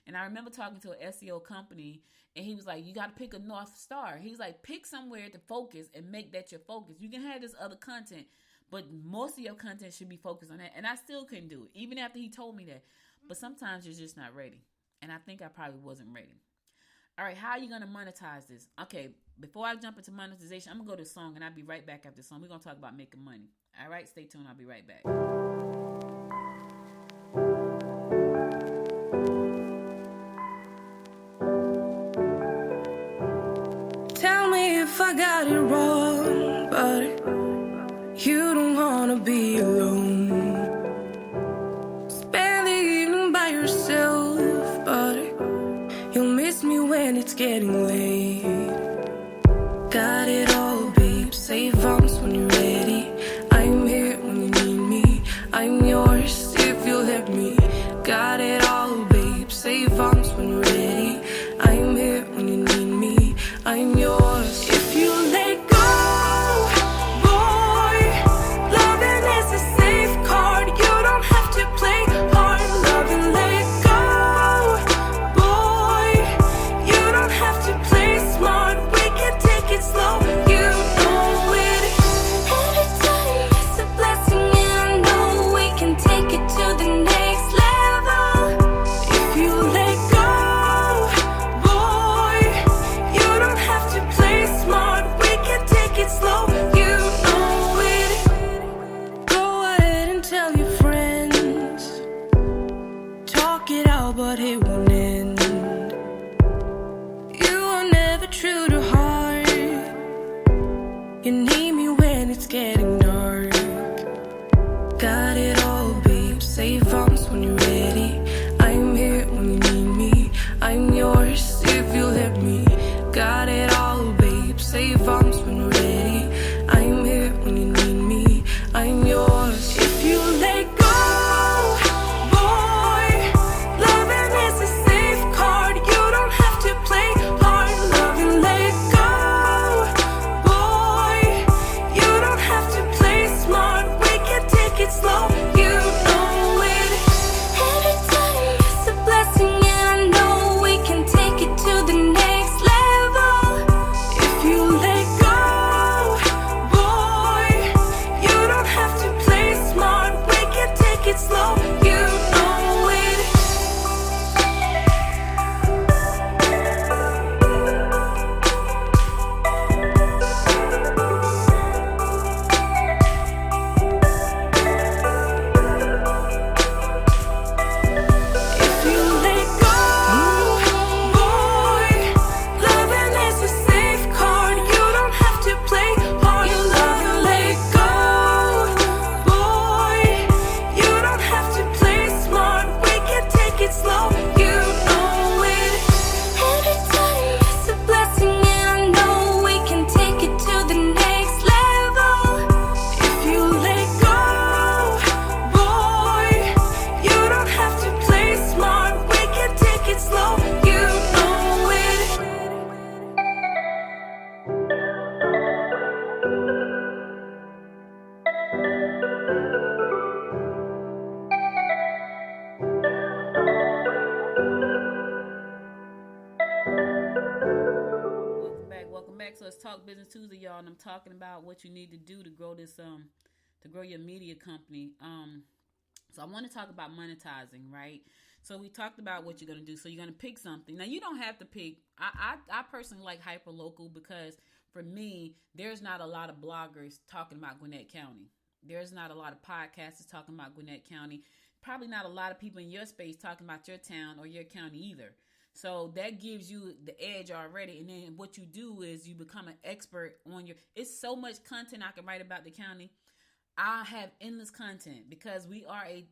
And I remember talking to an SEO company, and he was like, you got to pick a North Star. He was like, pick somewhere to focus and make that your focus. You can have this other content, but most of your content should be focused on that. And I still couldn't do it, even after he told me that. But sometimes you're just not ready. And I think I probably wasn't ready. All right, how are you going to monetize this? Okay, before I jump into monetization, I'm going to go to a song, and I'll be right back after the song. We're going to talk about making money. All right, stay tuned. I'll be right back. Tell me if I got it wrong, but you don't wanna be alone. Spend the evening by yourself, but you'll miss me when it's getting late. Got it all, babe, save arms when you're ready. I'm here when you need me, I'm yours if you'll let me. Got it all, babe, save arms when you're ready. I'm here when you need me, I'm yours. If you let go, boy, loving is a safe card. You don't have to play hard. Love and let go, boy. You don't have to play smart. We can take it slow. You know it. Every time it's a blessing, and I know we can take it to the next level. If you let go, boy, you don't have to play smart. We can take it slow. You know it. Go ahead and tell your friends. Talk it out, but it won't end. You are never true to heart. You need me when it's getting dark. Got it all, babe, save arms when you're ready. I'm here when you need me, I'm yours if you let me. Got it all, babe, save arms when you're ready. I'm here when you need me, I'm yours. If you let go, boy, loving is a safe Talk Business Tuesday, y'all, and I'm talking about what you need to do to grow this to grow your media company. So I want to talk about monetizing, right? So we talked about what you're going to do. So you're going to pick something. Now, you don't have to pick. I personally like hyperlocal because for me, there's not a lot of bloggers talking about Gwinnett County. There's not a lot of podcasters talking about Gwinnett County. Probably not a lot of people in your space talking about your town or your county either. So that gives you the edge already. And then what you do is you become an expert on it's so much content I can write about the county. I have endless content because we are a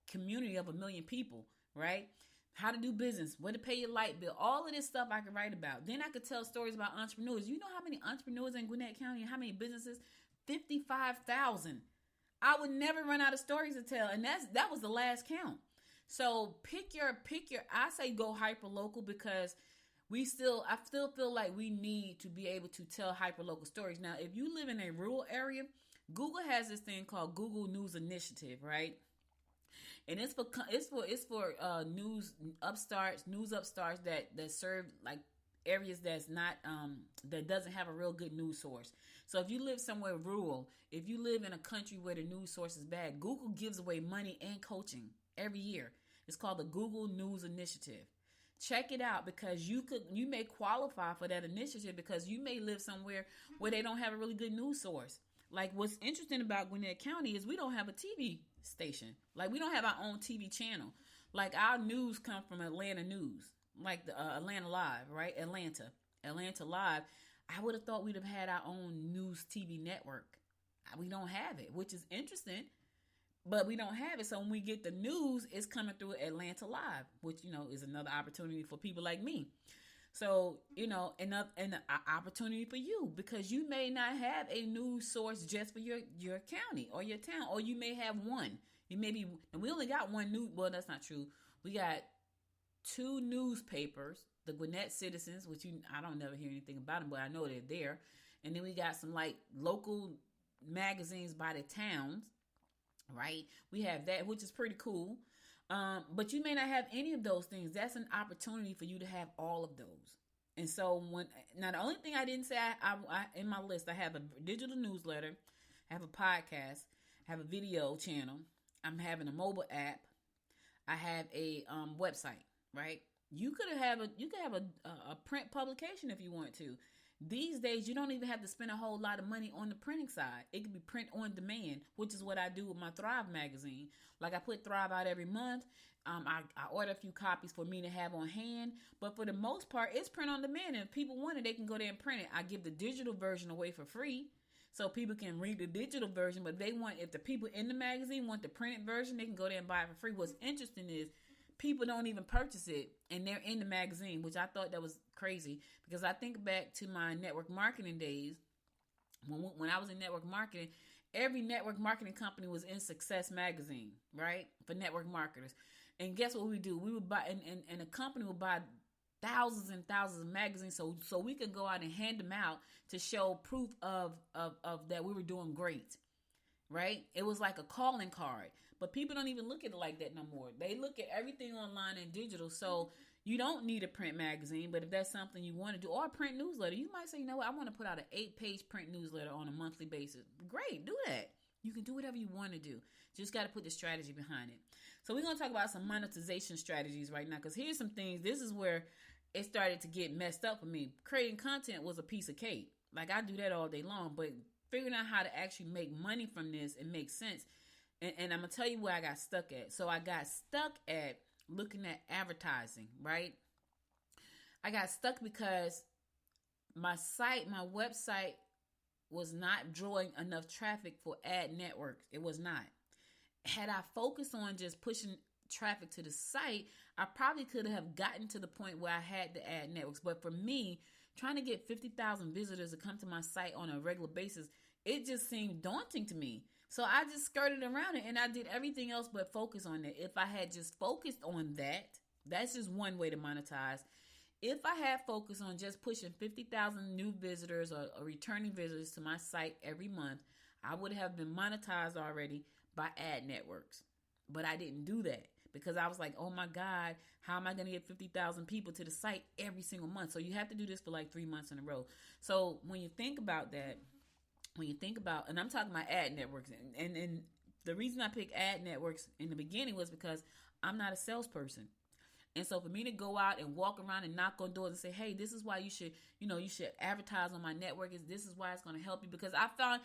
community of 1 million people, right? How to do business, where to pay your light bill, all of this stuff I can write about. Then I could tell stories about entrepreneurs. You know how many entrepreneurs in Gwinnett County and how many businesses? 55,000. I would never run out of stories to tell. And that was the last count. So pick your, I say go hyper local because I still feel like we need to be able to tell hyper local stories. Now, if you live in a rural area, Google has this thing called Google News Initiative, right? And it's for news upstarts that serve like areas that's not that doesn't have a real good news source. So if you live somewhere rural, if you live in a country where the news source is bad, Google gives away money and coaching every year. It's called the Google News Initiative. Check it out because you may qualify for that initiative because you may live somewhere where they don't have a really good news source. Like what's interesting about Gwinnett County is we don't have a TV station. Like we don't have our own TV channel. Like our news come from Atlanta News, like the Atlanta Live, right? Atlanta Live. I would have thought we'd have had our own news TV network. We don't have it, which is interesting, but we don't have it. So when we get the news, it's coming through Atlanta Live, which, is another opportunity for people like me. So, and an opportunity for you because you may not have a news source just for your county or your town, or you may have one. And we only got one news. Well, that's not true. We got 2 newspapers, the Gwinnett Citizens, which I don't never hear anything about them, but I know they're there. And then we got some like local magazines by the towns, right? We have that, which is pretty cool. But you may not have any of those things. That's an opportunity for you to have all of those. And so the only thing I didn't say I in my list, I have a digital newsletter, I have a podcast, I have a video channel, I'm having a mobile app, I have a website, right? You could have a print publication if you want to. These days, you don't even have to spend a whole lot of money on the printing side. It can be print on demand, which is what I do with my Thrive magazine. Like I put Thrive out every month. I order a few copies for me to have on hand. But for the most part, it's print on demand. And if people want it, they can go there and print it. I give the digital version away for free so people can read the digital version. But if the people in the magazine want the printed version, they can go there and buy it for free. What's interesting is people don't even purchase it and they're in the magazine, which I thought that was crazy because I think back to my network marketing days. When I was in network marketing, every network marketing company was in Success magazine, right? For network marketers. And guess what we do? We would buy, and a company would buy thousands and thousands of magazines so we could go out and hand them out to show proof of that we were doing great, right? It was like a calling card. But people don't even look at it like that no more. They look at everything online and digital. So you don't need a print magazine, but if that's something you want to do, or a print newsletter, you might say, you know what, I want to put out an 8-page print newsletter on a monthly basis. Great, do that. You can do whatever you want to do. Just got to put the strategy behind it. So we're going to talk about some monetization strategies right now, because here's some things. This is where it started to get messed up for me. Creating content was a piece of cake. Like I do that all day long, but figuring out how to actually make money from this and make sense. And I'm going to tell you where I got stuck at. So I got stuck at looking at advertising, right? I got stuck because my website was not drawing enough traffic for ad networks. It was not. Had I focused on just pushing traffic to the site, I probably could have gotten to the point where I had the ad networks. But for me, trying to get 50,000 visitors to come to my site on a regular basis, it just seemed daunting to me. So I just skirted around it and I did everything else but focus on it. If I had just focused on that, that's just one way to monetize. If I had focused on just pushing 50,000 new visitors or returning visitors to my site every month, I would have been monetized already by ad networks. But I didn't do that because I was like, oh my God, how am I going to get 50,000 people to the site every single month? So you have to do this for like 3 months in a row. So when you think about that, and I'm talking about ad networks, and the reason I picked ad networks in the beginning was because I'm not a salesperson. And so for me to go out and walk around and knock on doors and say, hey, this is why you should advertise on my network. This is why it's going to help you. Because I found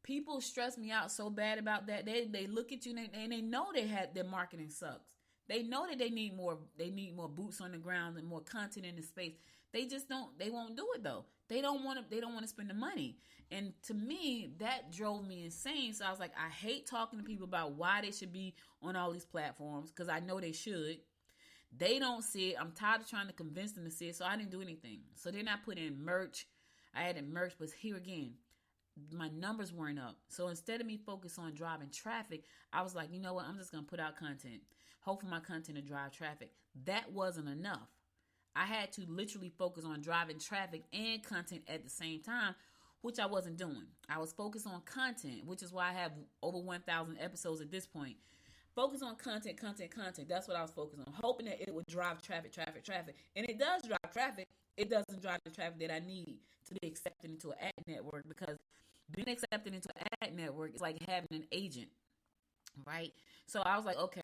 people stress me out so bad about that. They look at you and they know their marketing sucks. They know that they need more boots on the ground and more content in the space. They won't do it though. They don't want to spend the money. And to me, that drove me insane. So I was like, I hate talking to people about why they should be on all these platforms, because I know they should. They don't see it. I'm tired of trying to convince them to see it, so I didn't do anything. So then I put in merch. I added merch, but here again, my numbers weren't up. So instead of me focus on driving traffic, I was like, you know what? I'm just going to put out content. Hopefully my content will drive traffic. That wasn't enough. I had to literally focus on driving traffic and content at the same time, which I wasn't doing. I was focused on content, which is why I have over 1,000 episodes at this point. Focus on content. That's what I was focused on, hoping that it would drive traffic. And it does drive traffic. It doesn't drive the traffic that I need to be accepted into an ad network, because being accepted into an ad network is like having an agent, right? So I was like, okay,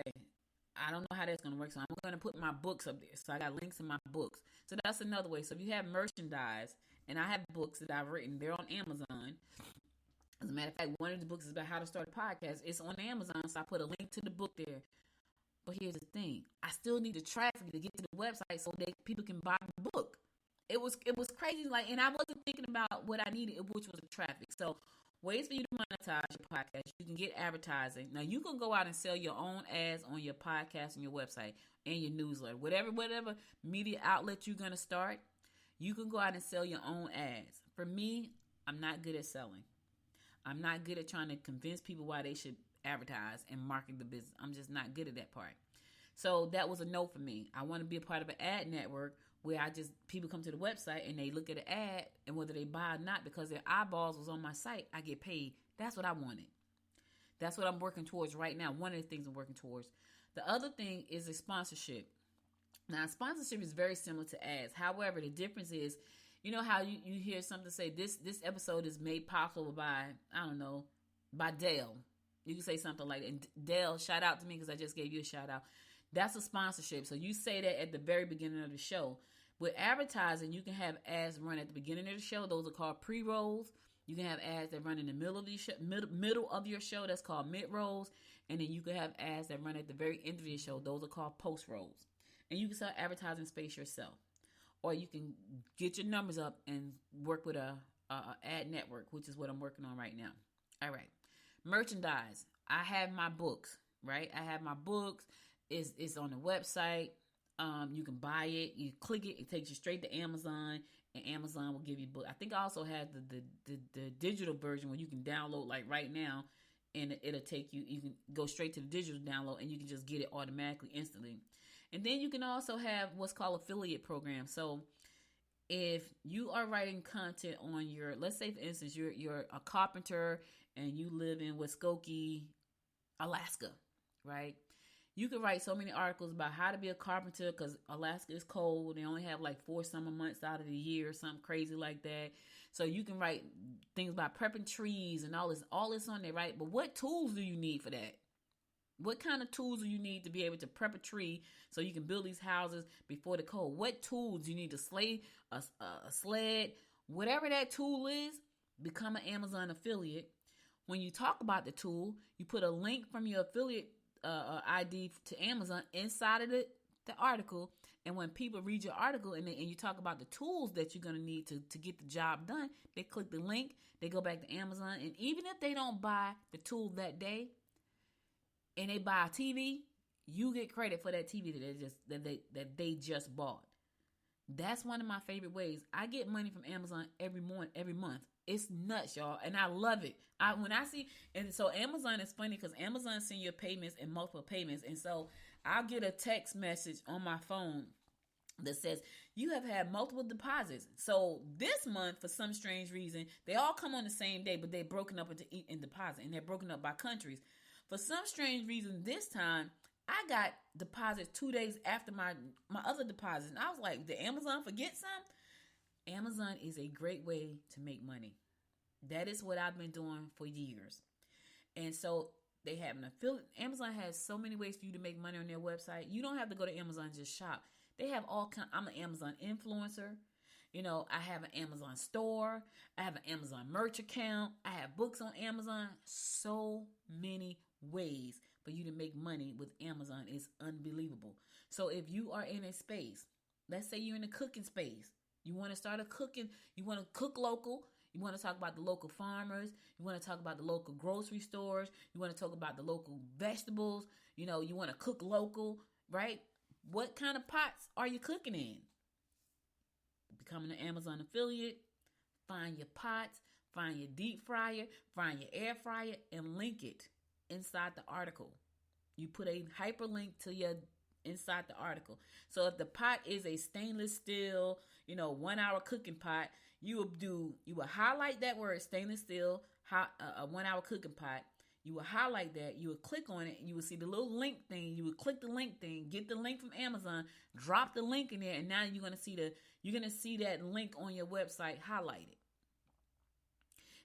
I don't know how that's going to work, so I'm going to put my books up there. So I got links in my books. So that's another way. So if you have merchandise, and I have books that I've written, they're on Amazon. As a matter of fact, one of the books is about how to start a podcast. It's on Amazon, so I put a link to the book there. But here's the thing. I still need the traffic to get to the website so that people can buy the book. It was crazy, and I wasn't thinking about what I needed, which was the traffic. So ways for you to monetize your podcast. You can get advertising. Now, you can go out and sell your own ads on your podcast and your website and your newsletter. Whatever media outlet you're going to start, you can go out and sell your own ads. For me, I'm not good at selling. I'm not good at trying to convince people why they should advertise and market the business. I'm just not good at that part. So that was a no for me. I want to be a part of an ad network where people come to the website and they look at the ad, and whether they buy or not, because their eyeballs was on my site, I get paid. That's what I wanted. That's what I'm working towards right now. One of the things I'm working towards. The other thing is a sponsorship. Now, sponsorship is very similar to ads. However, the difference is, you know how you hear something say, this episode is made possible by, I don't know, by Dale. You can say something like that. And Dale, shout out to me because I just gave you a shout out. That's a sponsorship. So you say that at the very beginning of the show. With advertising, you can have ads run at the beginning of the show. Those are called pre-rolls. You can have ads that run in the middle of the show, middle of your show. That's called mid-rolls. And then you can have ads that run at the very end of your show. Those are called post-rolls. And you can sell advertising space yourself. Or you can get your numbers up and work with a ad network, which is what I'm working on right now. All right. Merchandise. I have my books, right? I have my books. It's on the website. You can buy it. You click it. It takes you straight to Amazon, and Amazon will give you book. I think I also have the digital version where you can download like right now, and it'll take you. You can go straight to the digital download, and you can just get it automatically, instantly. And then you can also have what's called affiliate programs. So if you are writing content on your, let's say for instance, you're a carpenter and you live in Muskogee, Alaska, right? You can write so many articles about how to be a carpenter because Alaska is cold. They only have like 4 summer months out of the year or something crazy like that. So you can write things about prepping trees and all this on there, right? But what tools do you need for that? What kind of tools do you need to be able to prep a tree so you can build these houses before the cold? What tools do you need to slay a sled? Whatever that tool is, become an Amazon affiliate. When you talk about the tool, you put a link from your affiliate ID to Amazon inside of the article. And when people read your article and you talk about the tools that you're going to need to get the job done, they click the link, they go back to Amazon. And even if they don't buy the tool that day, and they buy a TV, you get credit for that TV that they just bought. That's one of my favorite ways. I get money from Amazon every month. It's nuts, y'all, and I love it. And so Amazon is funny because Amazon send you payments in multiple payments, and so I'll get a text message on my phone that says you have had multiple deposits. So this month, for some strange reason, they all come on the same day, but they're broken up in deposit, and they're broken up by countries. For some strange reason, this time, I got deposits 2 days after my other deposits. And I was like, did Amazon forget some? Amazon is a great way to make money. That is what I've been doing for years. And so they have an affiliate. Amazon has so many ways for you to make money on their website. You don't have to go to Amazon and just shop. They have all kind. I'm an Amazon influencer. You know, I have an Amazon store. I have an Amazon merch account. I have books on Amazon. So many ways for you to make money with Amazon. It's unbelievable. So if you are in a space, let's say you're in a cooking space, you want to start a cooking, you want to cook local, you want to talk about the local farmers, you want to talk about the local grocery stores, you want to talk about the local vegetables, you know, you want to cook local, right? What kind of pots are you cooking in? Becoming an Amazon affiliate, find your pots, find your deep fryer, find your air fryer, and link it inside the article. You put a hyperlink to your inside the article. So if the pot is a stainless steel, 1 hour cooking pot, you will highlight that word stainless steel, a 1 hour cooking pot. You will highlight that. You will click on it, and you will see the little link thing. You will click the link thing, get the link from Amazon, drop the link in there, and now you're gonna see that link on your website highlighted.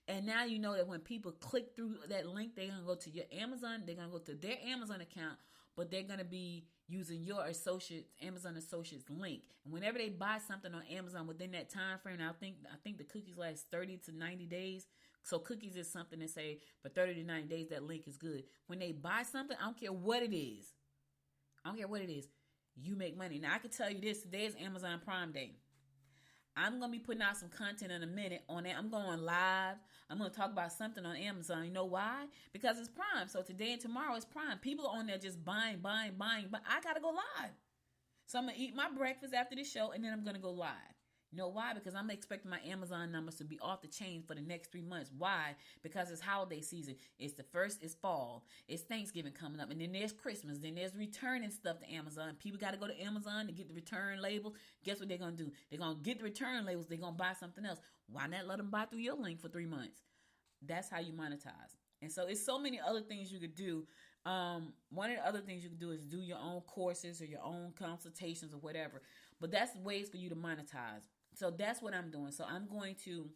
And now you know that when people click through that link, they're gonna go to your Amazon. They're gonna go to their Amazon account, but they're gonna be using your Amazon Associates link. And whenever they buy something on Amazon within that time frame, I think the cookies last 30 to 90 days. So cookies is something that say for 30 to 90 days, that link is good. When they buy something, I don't care what it is. You make money. Now I can tell you this, today is Amazon Prime Day. I'm going to be putting out some content in a minute on that. I'm going live. I'm going to talk about something on Amazon. You know why? Because it's Prime. So today and tomorrow is Prime. People are on there just buying. But I got to go live. So I'm going to eat my breakfast after this show, and then I'm going to go live. You know why? Because I'm expecting my Amazon numbers to be off the chain for the next 3 months. Why? Because it's holiday season. It's the first, it's fall. It's Thanksgiving coming up. And then there's Christmas. Then there's returning stuff to Amazon. People got to go to Amazon to get the return labels. Guess what they're going to do? They're going to get the return labels. They're going to buy something else. Why not let them buy through your link for 3 months? That's how you monetize. And so it's so many other things you could do. One of the other things you can do is do your own courses or your own consultations or whatever. But that's ways for you to monetize. So that's what I'm doing. So I'm going to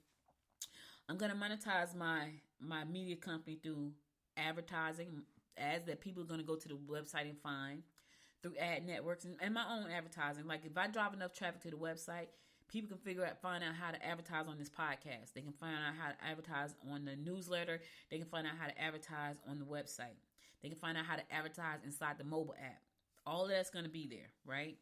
monetize my media company through advertising, ads that people are going to go to the website and find, through ad networks and my own advertising. Like if I drive enough traffic to the website, people can find out how to advertise on this podcast. They can find out how to advertise on the newsletter. They can find out how to advertise on the website. They can find out how to advertise inside the mobile app. All of that's going to be there, right?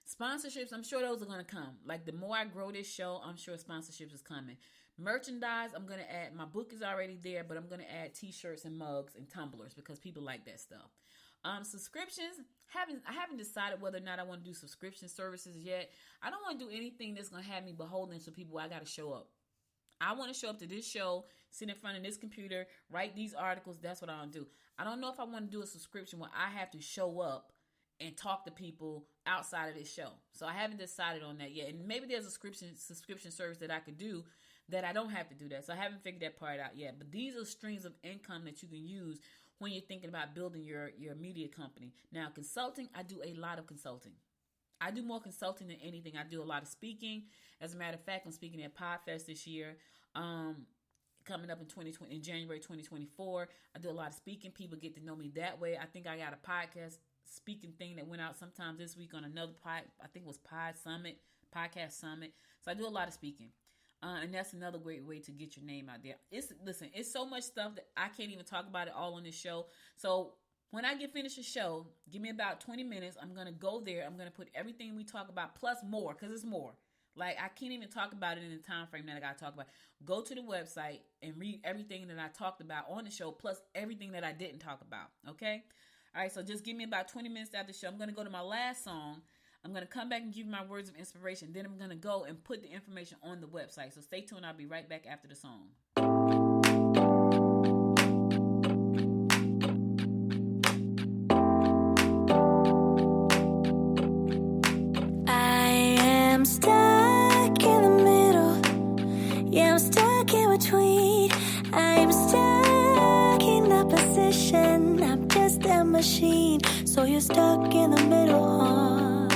Sponsorships, I'm sure those are going to come. Like the more I grow this show, I'm sure sponsorships is coming. Merchandise, I'm going to add, my book is already there, but I'm going to add t-shirts and mugs and tumblers because people like that stuff. Subscriptions, I haven't decided whether or not I want to do subscription services yet. I don't want to do anything that's going to have me beholden to people where I got to show up. I want to show up to this show, sit in front of this computer, write these articles. That's what I want to do. I don't know if I want to do a subscription where I have to show up and talk to people outside of this show. So I haven't decided on that yet. And maybe there's a subscription service that I could do that I don't have to do that. So I haven't figured that part out yet. But these are streams of income that you can use when you're thinking about building your media company. Now, consulting, I do a lot of consulting. I do more consulting than anything. I do a lot of speaking. As a matter of fact, I'm speaking at PodFest this year. Coming up in January 2024. I do a lot of speaking. People get to know me that way. I think I got a podcast speaking thing that went out sometime this week on another I think it was Podcast Summit. So I do a lot of speaking. And that's another great way to get your name out there. It's so much stuff that I can't even talk about it all on this show. So when I get finished the show, give me about 20 minutes. I'm going to go there. I'm going to put everything we talk about plus more, because it's more. Like I can't even talk about it in the time frame that I got to talk about. Go to the website and read everything that I talked about on the show plus everything that I didn't talk about. Okay? All right, so just give me about 20 minutes after the show. I'm going to go to my last song. I'm going to come back and give you my words of inspiration. Then I'm going to go and put the information on the website. So stay tuned. I'll be right back after the song. I am stuck in the middle. Yeah, I'm stuck in between. I'm stuck in the position. I'm just a machine. stuck in the middle, huh?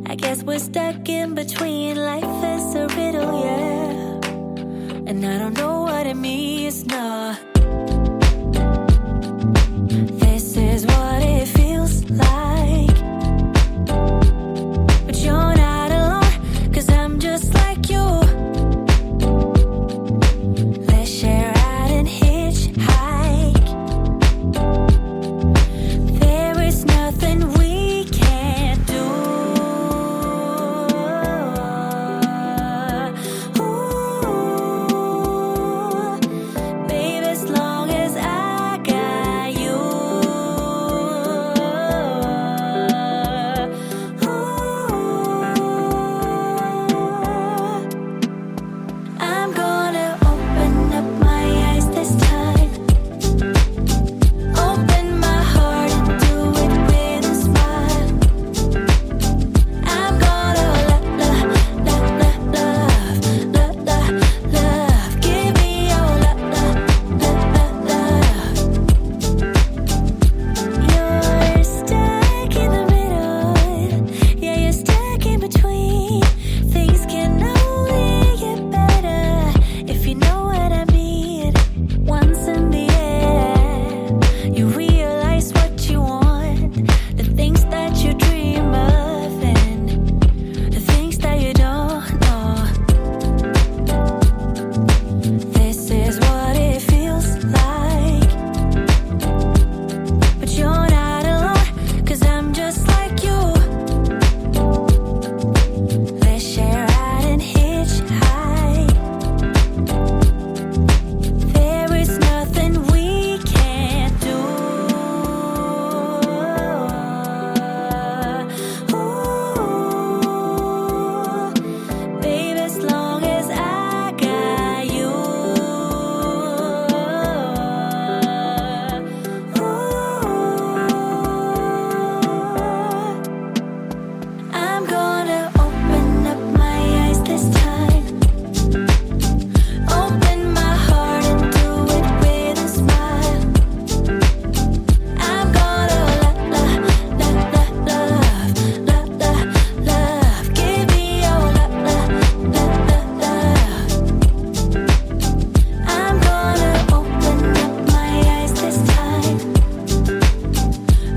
I guess we're stuck in between. Life is a riddle, yeah. And I don't know what it means, nah. This is what it feels like. But you're not alone, 'cause I'm just like you. Let's share out and hitchhike. There is nothing we can't do. Ooh, baby, as long as I got you. I'm gonna open up my eyes this time. Open my heart and do it with a smile. I'm gonna love, give me your love. You're stuck in the middle, yeah, you're stuck in between. Things can only get better if you know what I mean. Once in the air, you realize what you want, the things that you dream of, and the things that you don't know. This is what it feels like. But you're not alone, 'cause I'm just like you. Let's share out and hitchhike. There is nothing we can't do. Ooh, baby, as long as I got you. I'm gonna open up my eyes this time. Open my heart and do it with a smile. I'm gonna love, give me your love. I'm gonna open up my eyes this time.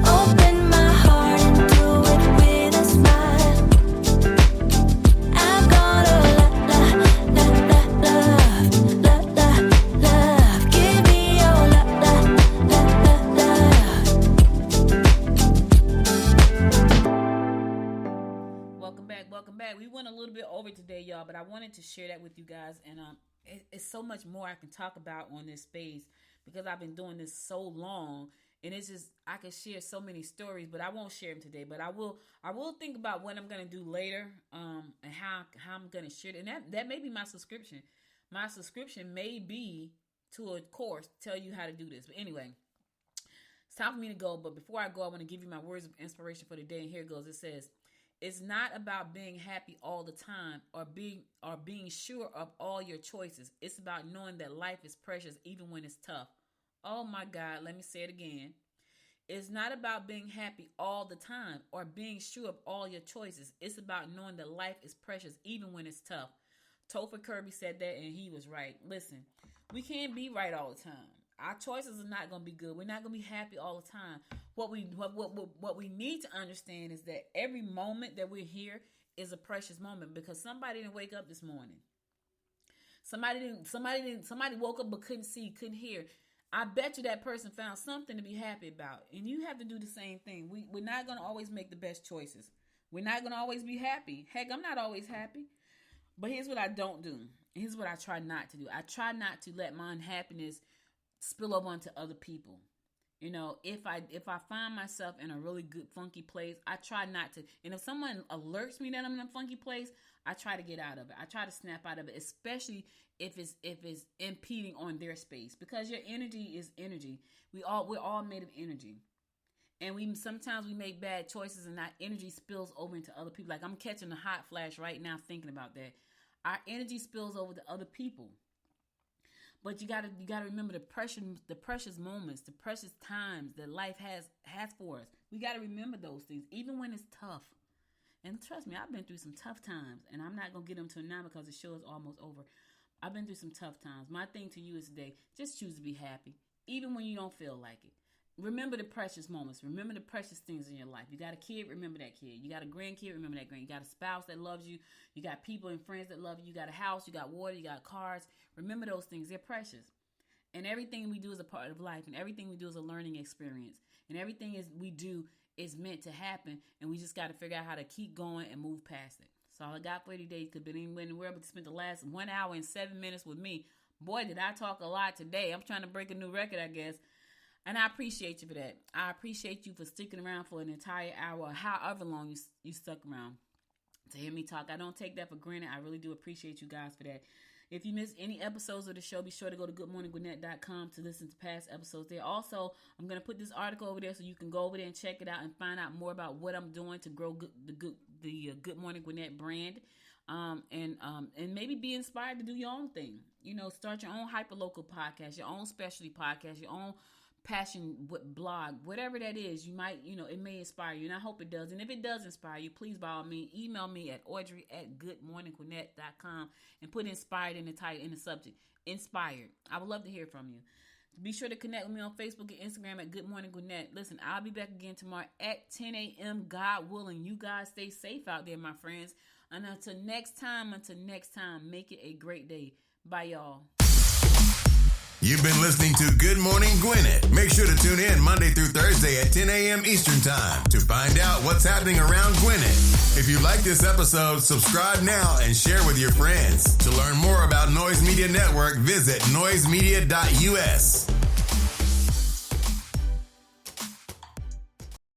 Open my heart and do it with a smile. I'm gonna love, give me your love. Welcome back. We went a little bit over today, y'all, but I wanted to share that with you guys. And it's so much more I can talk about on this space because I've been doing this so long, and it's just I can share so many stories, but I won't share them today. But I will think about what I'm gonna do later, and how I'm gonna share it. And that may be my subscription. My subscription may be to a course tell you how to do this. But anyway, it's time for me to go. But before I go, I want to give you my words of inspiration for the day. And here it goes. It says, "It's not about being happy all the time or being sure of all your choices. It's about knowing that life is precious even when it's tough." Oh my God, let me say it again. It's not about being happy all the time or being sure of all your choices. It's about knowing that life is precious even when it's tough. Topher Kirby said that, and he was right. Listen, we can't be right all the time. Our choices are not going to be good. We're not going to be happy all the time. What we need to understand is that every moment that we're here is a precious moment, because somebody didn't wake up this morning. Somebody woke up but couldn't see, couldn't hear. I bet you that person found something to be happy about. And you have to do the same thing. We're not going to always make the best choices. We're not going to always be happy. Heck, I'm not always happy. But here's what I don't do. Here's what I try not to do. I try not to let my unhappiness spill over onto other people. You know, if I find myself in a really good funky place, I try not to. And if someone alerts me that I'm in a funky place, I try to get out of it. I try to snap out of it, especially if it's impeding on their space, because your energy is energy. We're all made of energy. And sometimes we make bad choices and that energy spills over into other people. Like, I'm catching a hot flash right now thinking about that. Our energy spills over to other people. But you gotta remember the precious moments, the precious times that life has for us. We gotta remember those things, even when it's tough. And trust me, I've been through some tough times, and I'm not gonna get them to now because the show is almost over. I've been through some tough times. My thing to you is today, just choose to be happy, even when you don't feel like it. Remember the precious moments. Remember the precious things in your life. You got a kid, remember that kid. You got a grandkid, remember that grand. You got a spouse that loves you. You got people and friends that love you. You got a house, you got water, you got cars. Remember those things. They're precious. And everything we do is a part of life, and everything we do is a learning experience. And everything we do is meant to happen, and we just got to figure out how to keep going and move past it. So all I got for you today. Could be anywhere in the world, but spent the last 1 hour and 7 minutes with me. Boy, did I talk a lot today. I'm trying to break a new record, I guess. And I appreciate you for that. I appreciate you for sticking around for an entire hour, or however long you stuck around to hear me talk. I don't take that for granted. I really do appreciate you guys for that. If you missed any episodes of the show, be sure to go to goodmorninggwinnett.com to listen to past episodes there. Also, I'm going to put this article over there so you can go over there and check it out and find out more about what I'm doing to grow the Good Morning Gwinnett brand. And maybe be inspired to do your own thing. You know, start your own hyperlocal podcast, your own specialty podcast, your own passion blog, whatever that is. You might, it may inspire you, and I hope it does. And if it does inspire you, please, by all means, email me at audrey@goodmorninggwinnett.com and put inspired in the title, in the subject. Inspired. I would love to hear from you. Be sure to connect with me on Facebook and Instagram at Good Morning Gwinnett. Listen, I'll be back again tomorrow at 10 a.m. God willing. You guys stay safe out there, my friends. And until next time, make it a great day. Bye, y'all. You've been listening to Good Morning Gwinnett. Make sure to tune in Monday through Thursday at 10 a.m. Eastern Time to find out what's happening around Gwinnett. If you like this episode, subscribe now and share with your friends. To learn more about Noise Media Network, visit noisemedia.us.